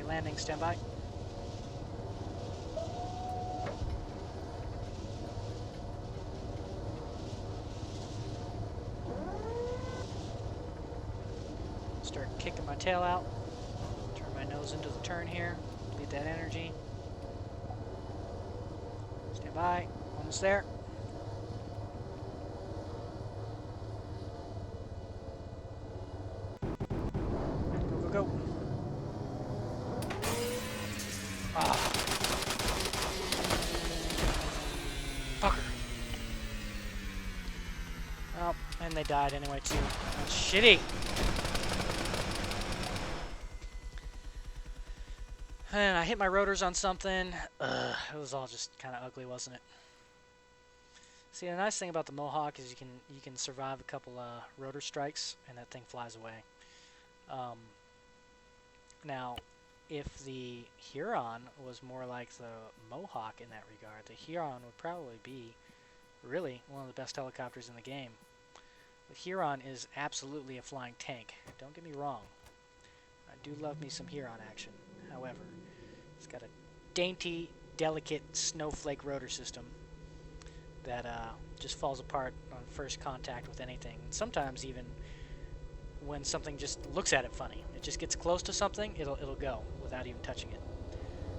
Landing, stand by. Start kicking my tail out. Turn my nose into the turn here. Bleed that energy. Stand by. Almost there. Go, go, go. Fucker. Oh, and they died anyway too. That's shitty. And I hit my rotors on something. It was all just kind of ugly, wasn't it? See, the nice thing about the Mohawk is you can survive a couple rotor strikes and that thing flies away. Now, if the Huron was more like the Mohawk in that regard, the Huron would probably be really one of the best helicopters in the game. The Huron is absolutely a flying tank. Don't get me wrong. I do love me some Huron action. However, it's got a dainty, delicate snowflake rotor system that just falls apart on first contact with anything. And sometimes even when something just looks at it funny. It just gets close to something, it'll go without even touching it.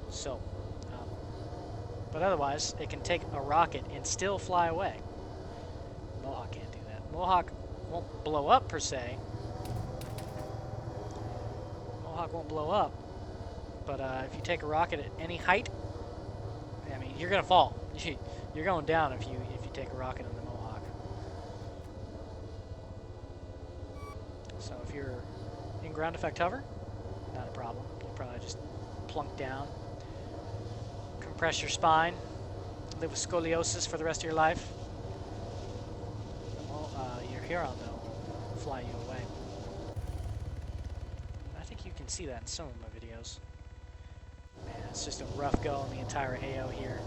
So, but otherwise, it can take a rocket and still fly away. Mohawk can't do that. Mohawk won't blow up per se. Mohawk won't blow up, but if you take a rocket at any height, I mean, you're gonna fall. You're going down if you take a rocket on the Mohawk. So if you're in ground effect hover, not a problem. You'll probably just plunk down, compress your spine, live with scoliosis for the rest of your life. Your Huron, though, will fly you away. I think you can see that in some of my videos. Man, it's just a rough go on the entire AO here.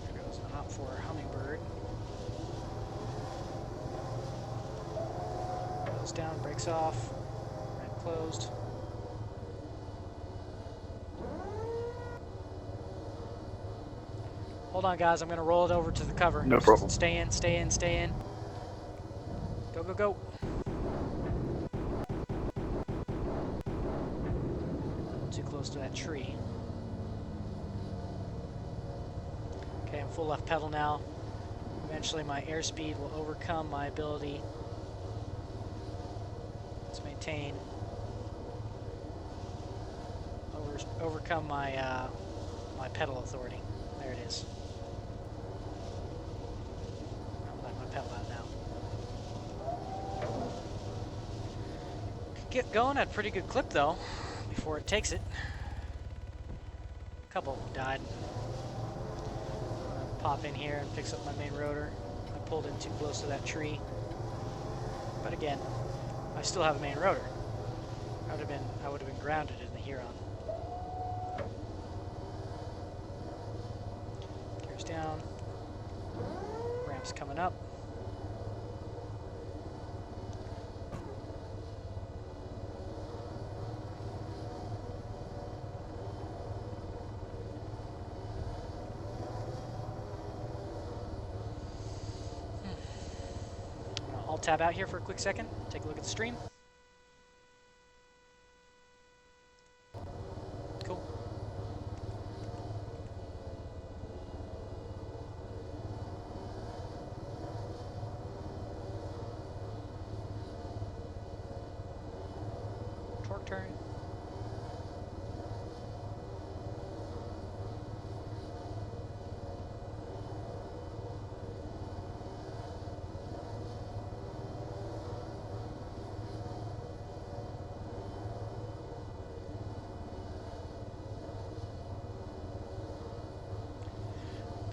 There goes an op for Hummingbird. Slows down, breaks off. Ramp closed. Hold on, guys. I'm going to roll it over to the cover. No Just problem. Stay in, stay in, stay in. Go, go, go. Too close to that tree. Okay, I'm full left pedal now. Eventually my airspeed will overcome my ability to maintain. Overcome my my pedal authority. There it is. I'm letting my pedal out now. Could get going at a pretty good clip though, before it takes it. A couple of them died. Pop in here and fix up my main rotor. I pulled in too close to that tree. But again, I still have a main rotor. I would have been grounded in the Huron. Gears down. Ramp's coming up. I'll tab out here for a quick second, take a look at the stream. Cool. Torque turn.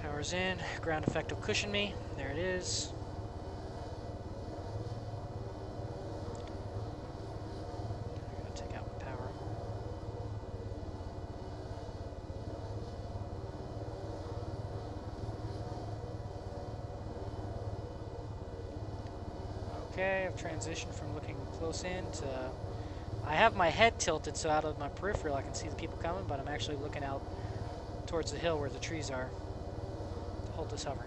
Power's in, ground effect will cushion me. There it is. I gotta take out my power. Okay, I've transitioned from looking close in to... I have my head tilted so out of my peripheral I can see the people coming, but I'm actually looking out towards the hill where the trees are. Hold this hover.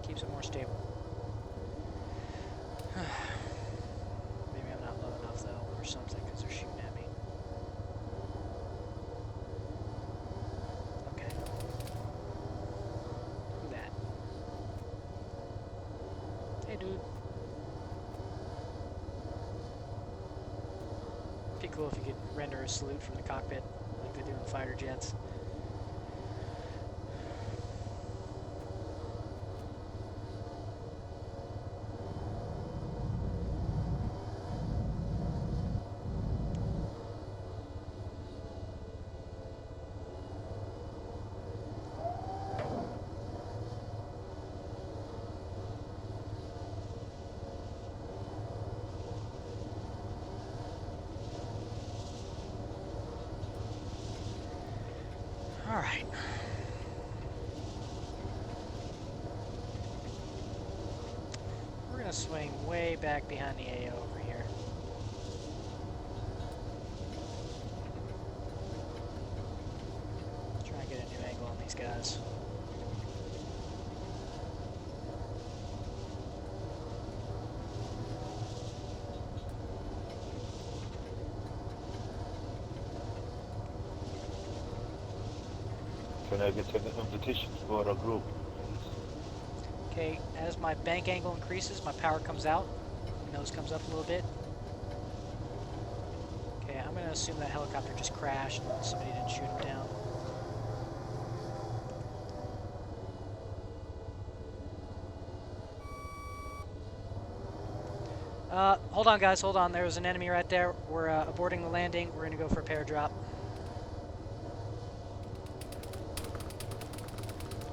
Keeps it more stable. Maybe I'm not low enough though, or something, because they're shooting at me. Okay. Who that? Hey, dude. Be cool if you could render a salute from the cockpit, like they do in fighter jets. All right. We're gonna swing way back behind the AO over here. Try and get a new angle on these guys. Can I get an invitation for a group? Okay, as my bank angle increases, my power comes out. My nose comes up a little bit. Okay, I'm gonna assume that helicopter just crashed and somebody didn't shoot him down. Hold on guys, hold on. There was an enemy right there. We're aborting the landing. We're gonna go for a paradrop.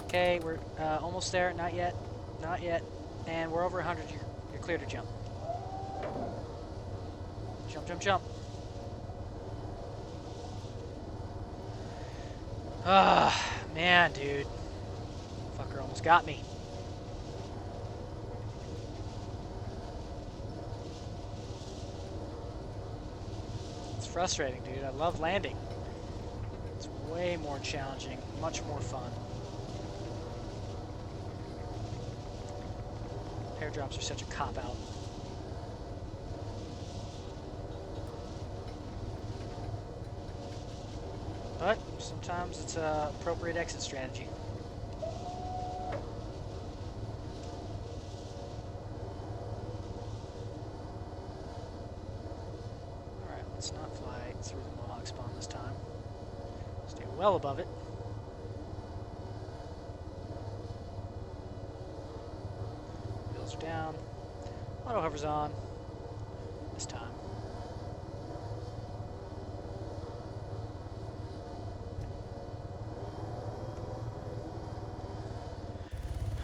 Okay, we're almost there. Not yet. Not yet. And we're over 100. You're clear to jump. Jump, jump, jump. Ah, man, dude. Fucker almost got me. frustrating, dude. I love landing. It's way more challenging, much more fun. Pair drops are such a cop-out. But sometimes it's a appropriate exit strategy. Alright, let's not fly through the Mohawk spawn this time. Stay well above it. Wheels are down. Auto hover's on. This time.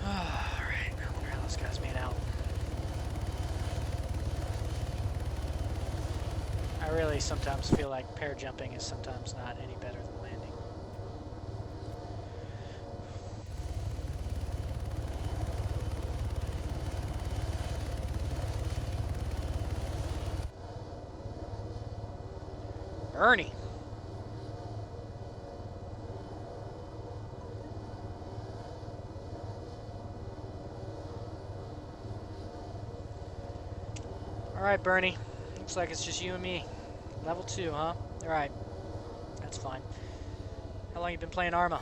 Alright, I wonder how this guy's made out. I really sometimes feel like pair jumping is sometimes not any better than landing. Bernie! Alright, Bernie. Looks like it's just you and me. Level 2, huh? Alright. That's fine. How long you been playing ARMA?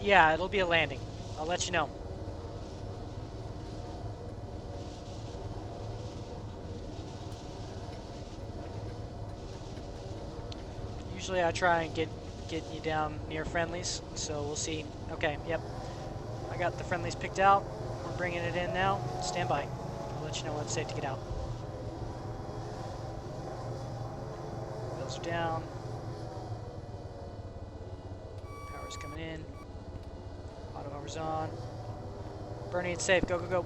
Yeah, it'll be a landing. I'll let you know. Usually I try and get you down near friendlies, so we'll see. Okay, yep. I got the friendlies picked out. We're bringing it in now. Stand by. I'll let you know when it's safe to get out. Wheels are down. Power's coming in. Auto hover's on. Bernie, it's safe. Go, go, go.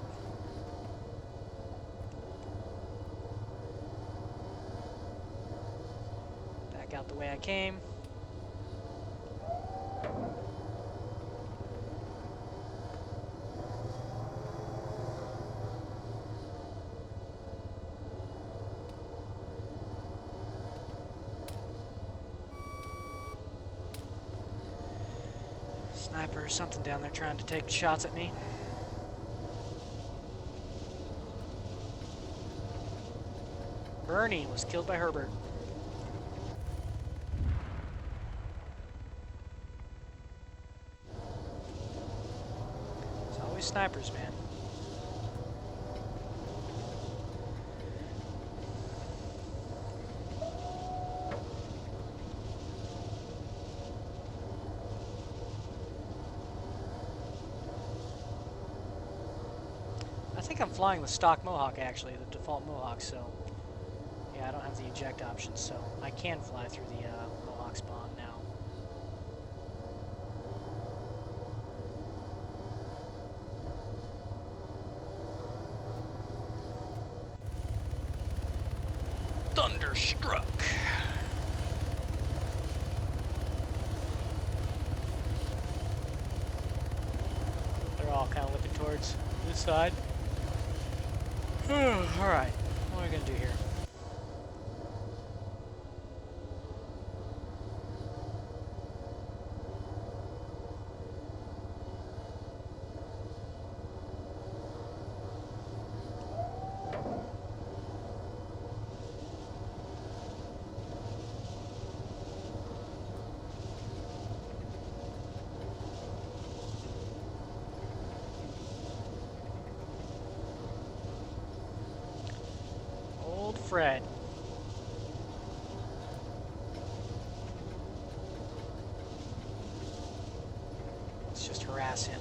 Back out the way I came. Sniper or something down there trying to take shots at me. Bernie was killed by Herbert. It's always snipers, man. I think I'm flying the stock Mohawk, actually, the default Mohawk, so yeah, I don't have the eject option, so I can fly through the Mohawk spawn now. Thunderstruck. They're all kind of looking towards this side. Alright, what are we going to do here? Old Fred. Let's just harass him.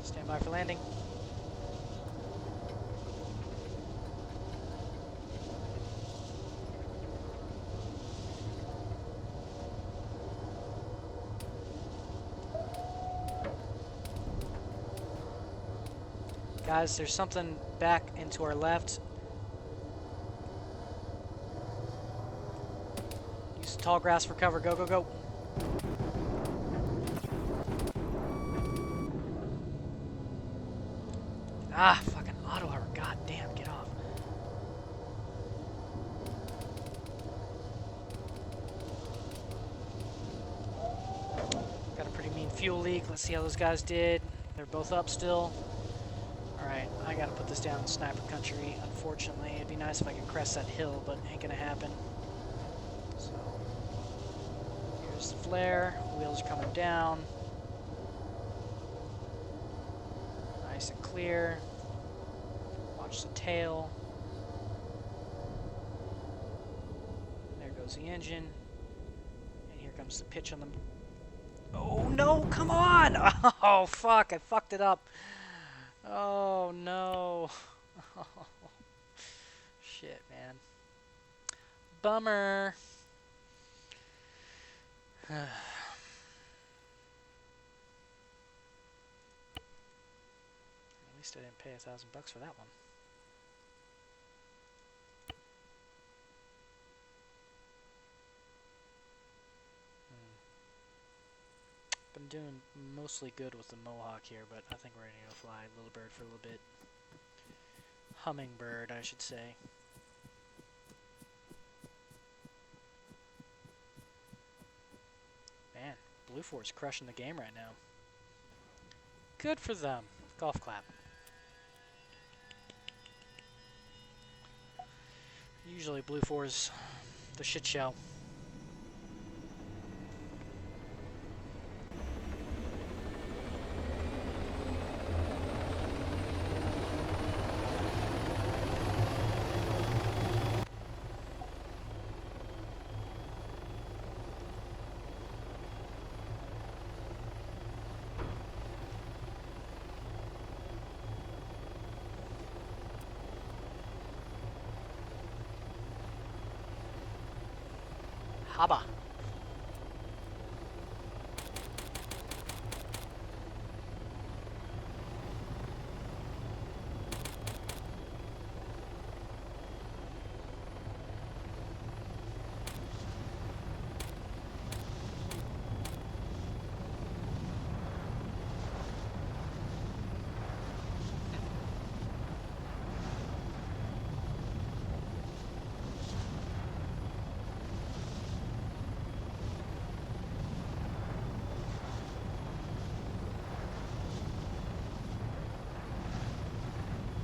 Stand by for landing. Guys, there's something back into our left. Use the tall grass for cover. Go, go, go. Ah, fucking auto hover. God damn, get off. Got a pretty mean fuel leak. Let's see how those guys did. They're both up still. Alright, I gotta put this down in sniper country. Unfortunately, it'd be nice if I could crest that hill, but ain't gonna happen. So, here's the flare. Wheels are coming down. Nice and clear. Watch the tail. There goes the engine. And here comes the pitch on the... Oh no, come on! Oh fuck, I fucked it up. Oh no. Shit, man. Bummer. At least I didn't pay $1,000 for that one. Been doing mostly good with the Mohawk here, but I think we're gonna go fly Little Bird for a little bit. Hummingbird, I should say. Man, Blue Force crushing the game right now. Good for them. Golf clap. Usually Blue Force the shit show. Haba.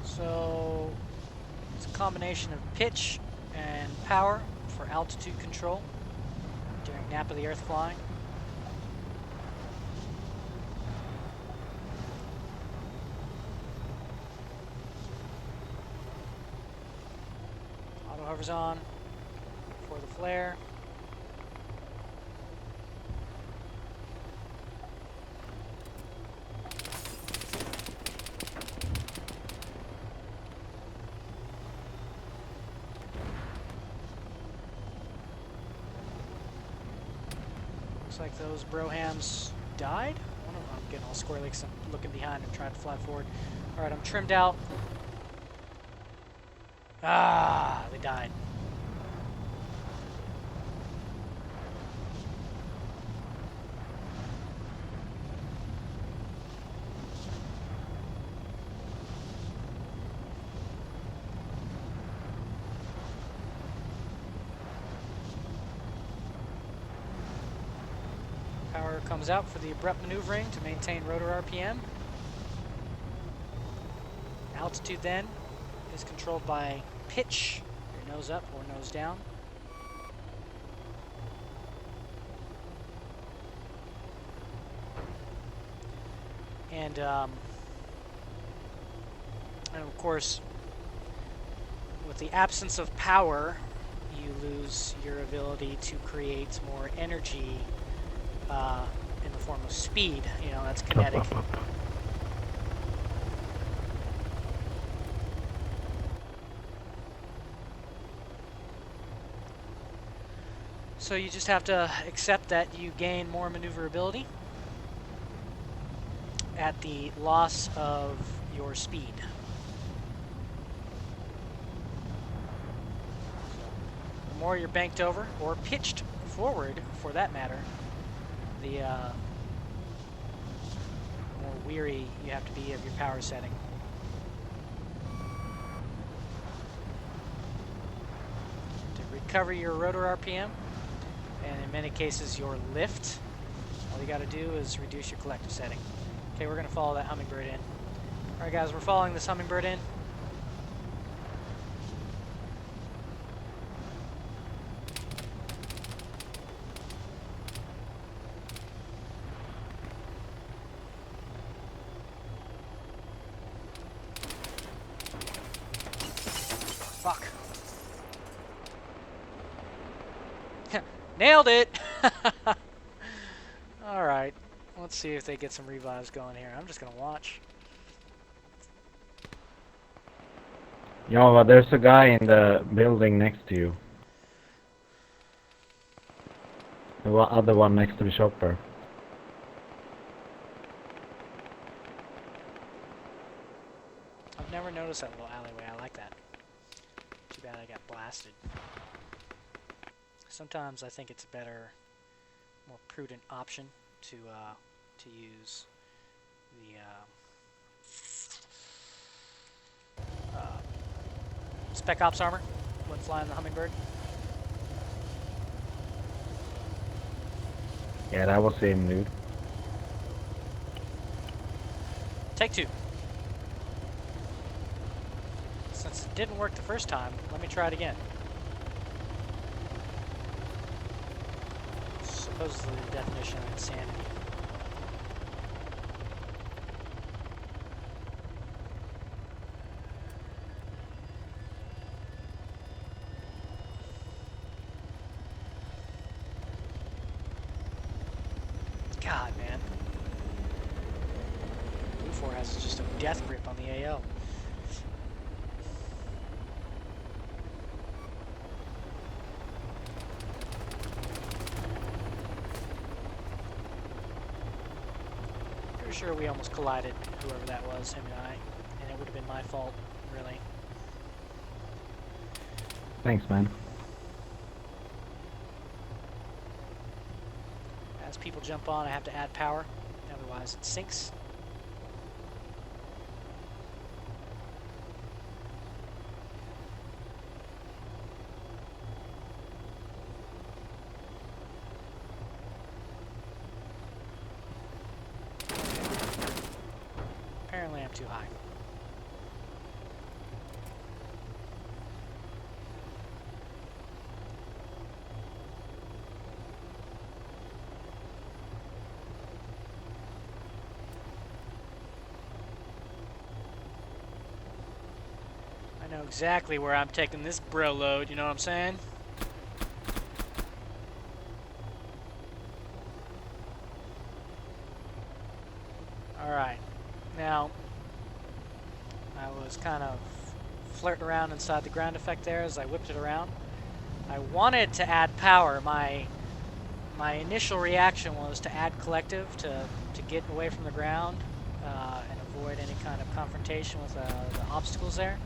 So it's a combination of pitch and power for altitude control during nap of the earth flying. Auto hovers on for the flare. Looks like those brohams died. One of them, I'm getting all squirrely because I'm looking behind and trying to fly forward. Alright, I'm trimmed out. Ah, they died. Power comes out for the abrupt maneuvering to maintain rotor RPM. Altitude then is controlled by pitch, your nose up or nose down. And of course, with the absence of power, you lose your ability to create more energy in the form of speed. You know, that's kinetic. So you just have to accept that you gain more maneuverability at the loss of your speed. more you're banked over, or pitched forward, for that matter, the more weary you have to be of your power setting. To recover your rotor RPM, and in many cases your lift, all you got to do is reduce your collective setting. Okay, we're going to follow that Hummingbird in. Alright guys, we're following this Hummingbird in. Fuck. Nailed it! Alright, let's see if they get some revives going here. I'm just gonna watch. Yo, there's a guy in the building next to you. The other one next to the shopper. I've never noticed that little alleyway. I like that. Too bad I got blasted. Sometimes I think it's a better, more prudent option to use the Spec Ops armor when flying the Hummingbird. Yeah, that was him, dude. Take two. Since it didn't work the first time, let me try it again. Supposedly the definition of insanity. God, man. Blue 4 has just a death grip on the AL. Pretty sure we almost collided, whoever that was, him and I, and it would have been my fault, really. Thanks, man. As people jump on, I have to add power, otherwise it sinks. Apparently I'm too high. I know exactly where I'm taking this bro load, you know what I'm saying? Alright, now I was kind of flirting around inside the ground effect there as I whipped it around. I wanted to add power. My initial reaction was to add collective to get away from the ground and avoid any kind of confrontation with the obstacles there.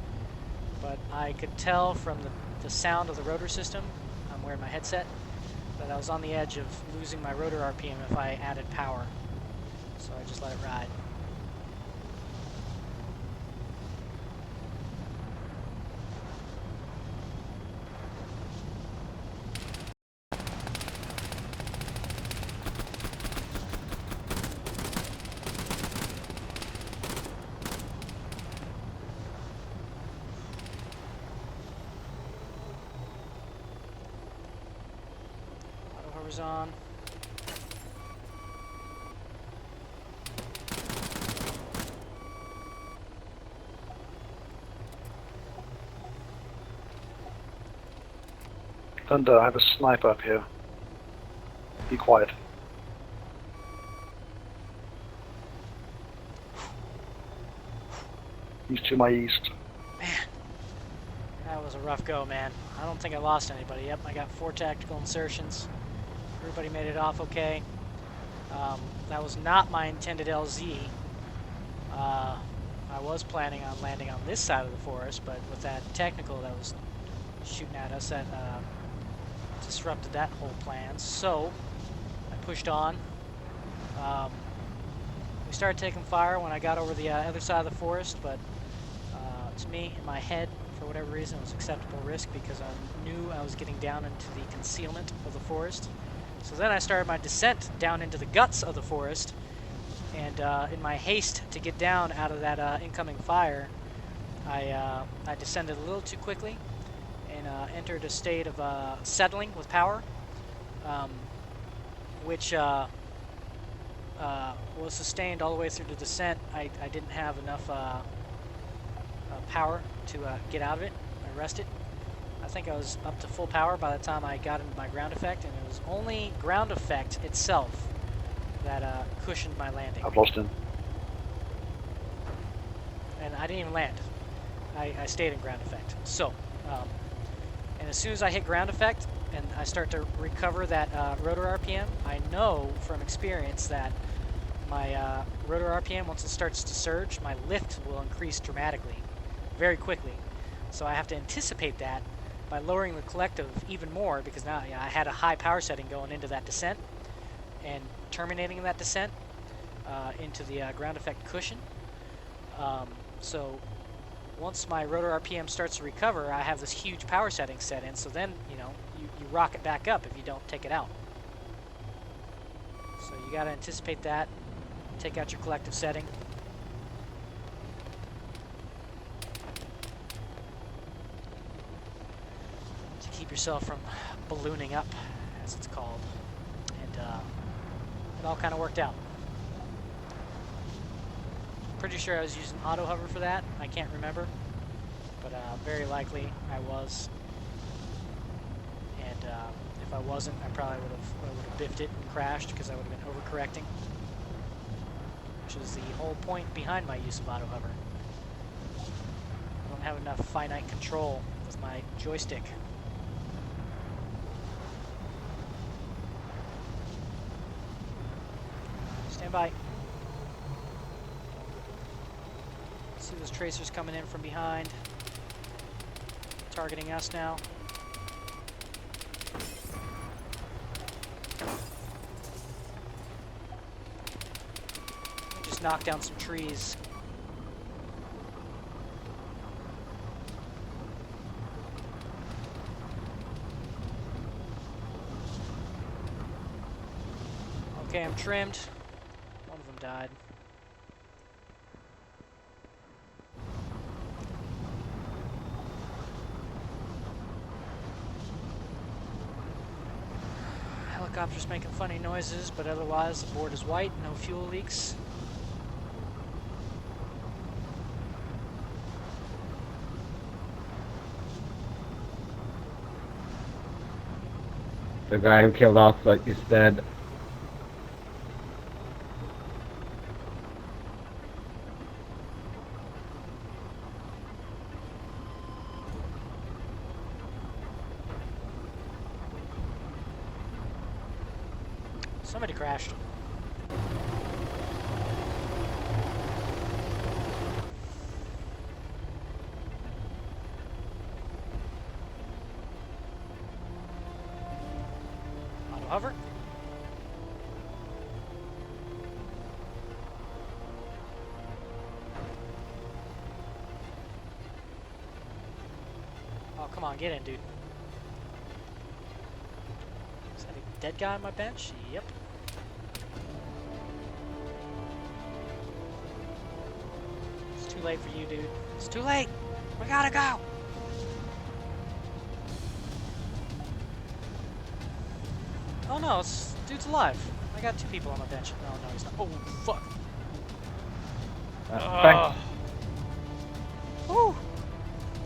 But I could tell from the sound of the rotor system, I'm wearing my headset, that I was on the edge of losing my rotor RPM if I added power. So I just let it ride. On. Thunder, I have a sniper up here. Be quiet. He's to my east. Man, that was a rough go, man. I don't think I lost anybody. Yep, I got 4 tactical insertions. Everybody made it off okay. That was not my intended LZ. I was planning on landing on this side of the forest, but with that technical that was shooting at us, that disrupted that whole plan. So I pushed on. We started taking fire when I got over the other side of the forest, but to me, in my head, for whatever reason, it was acceptable risk because I knew I was getting down into the concealment of the forest. So then I started my descent down into the guts of the forest, and in my haste to get down out of that incoming fire, I descended a little too quickly and entered a state of settling with power, which was sustained all the way through the descent. I didn't have enough power to get out of it. I rested. I think I was up to full power by the time I got into my ground effect, and it was only ground effect itself that cushioned my landing. I've lost him. And I didn't even land. I stayed in ground effect. So, and as soon as I hit ground effect and I start to recover that rotor RPM, I know from experience that my rotor RPM, once it starts to surge, my lift will increase dramatically, very quickly. So I have to anticipate that by lowering the collective even more, because now I had a high power setting going into that descent and terminating that descent into the ground effect cushion. So once my rotor RPM starts to recover, I have this huge power setting set in, so then, you know, you rock it back up if you don't take it out. So you gotta anticipate that, take out your collective setting. To keep yourself from ballooning up, as it's called. And it all kind of worked out. Pretty sure I was using auto hover for that. I can't remember, but very likely I was. And if I wasn't, I probably would have biffed it and crashed because I would have been overcorrecting, which is the whole point behind my use of auto hover. I don't have enough finite control with my joystick. Stand by. See those tracers coming in from behind, targeting us now. We just knocked down some trees. Okay, I'm trimmed. One of them died. Helicopter's making funny noises, but otherwise the board is white, no fuel leaks. The guy who killed us is dead. Somebody crashed. Auto hover. Oh, come on, get in, dude. Is that a dead guy on my bench? Yep. It's too late for you, dude. It's too late! We gotta go! Oh no, dude's alive. I got two people on my bench. No, he's not. Oh, fuck. Thanks. Woo!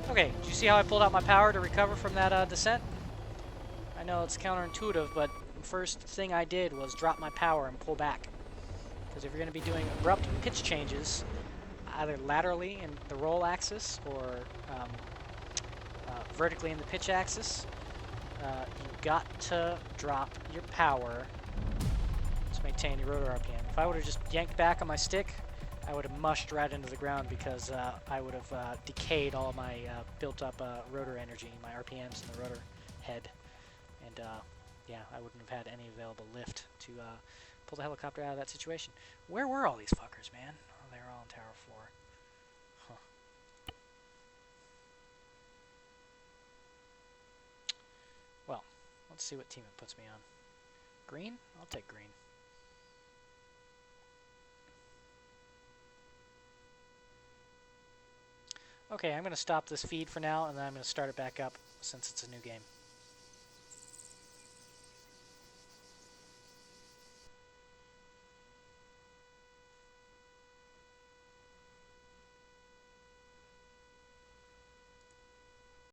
Okay, did you see how I pulled out my power to recover from that descent? I know it's counterintuitive, but the first thing I did was drop my power and pull back. Because if you're going to be doing abrupt pitch changes, either laterally in the roll axis or vertically in the pitch axis, you've got to drop your power to maintain your rotor RPM. If I would have just yanked back on my stick, I would have mushed right into the ground because I would have decayed all of my built up rotor energy, my RPMs in the rotor head. And yeah, I wouldn't have had any available lift to pull the helicopter out of that situation. Where were all these fuckers, man? Oh, they were all on Tower 4. Huh. Well, let's see what team it puts me on. Green? I'll take green. Okay, I'm going to stop this feed for now, and then I'm going to start it back up since it's a new game.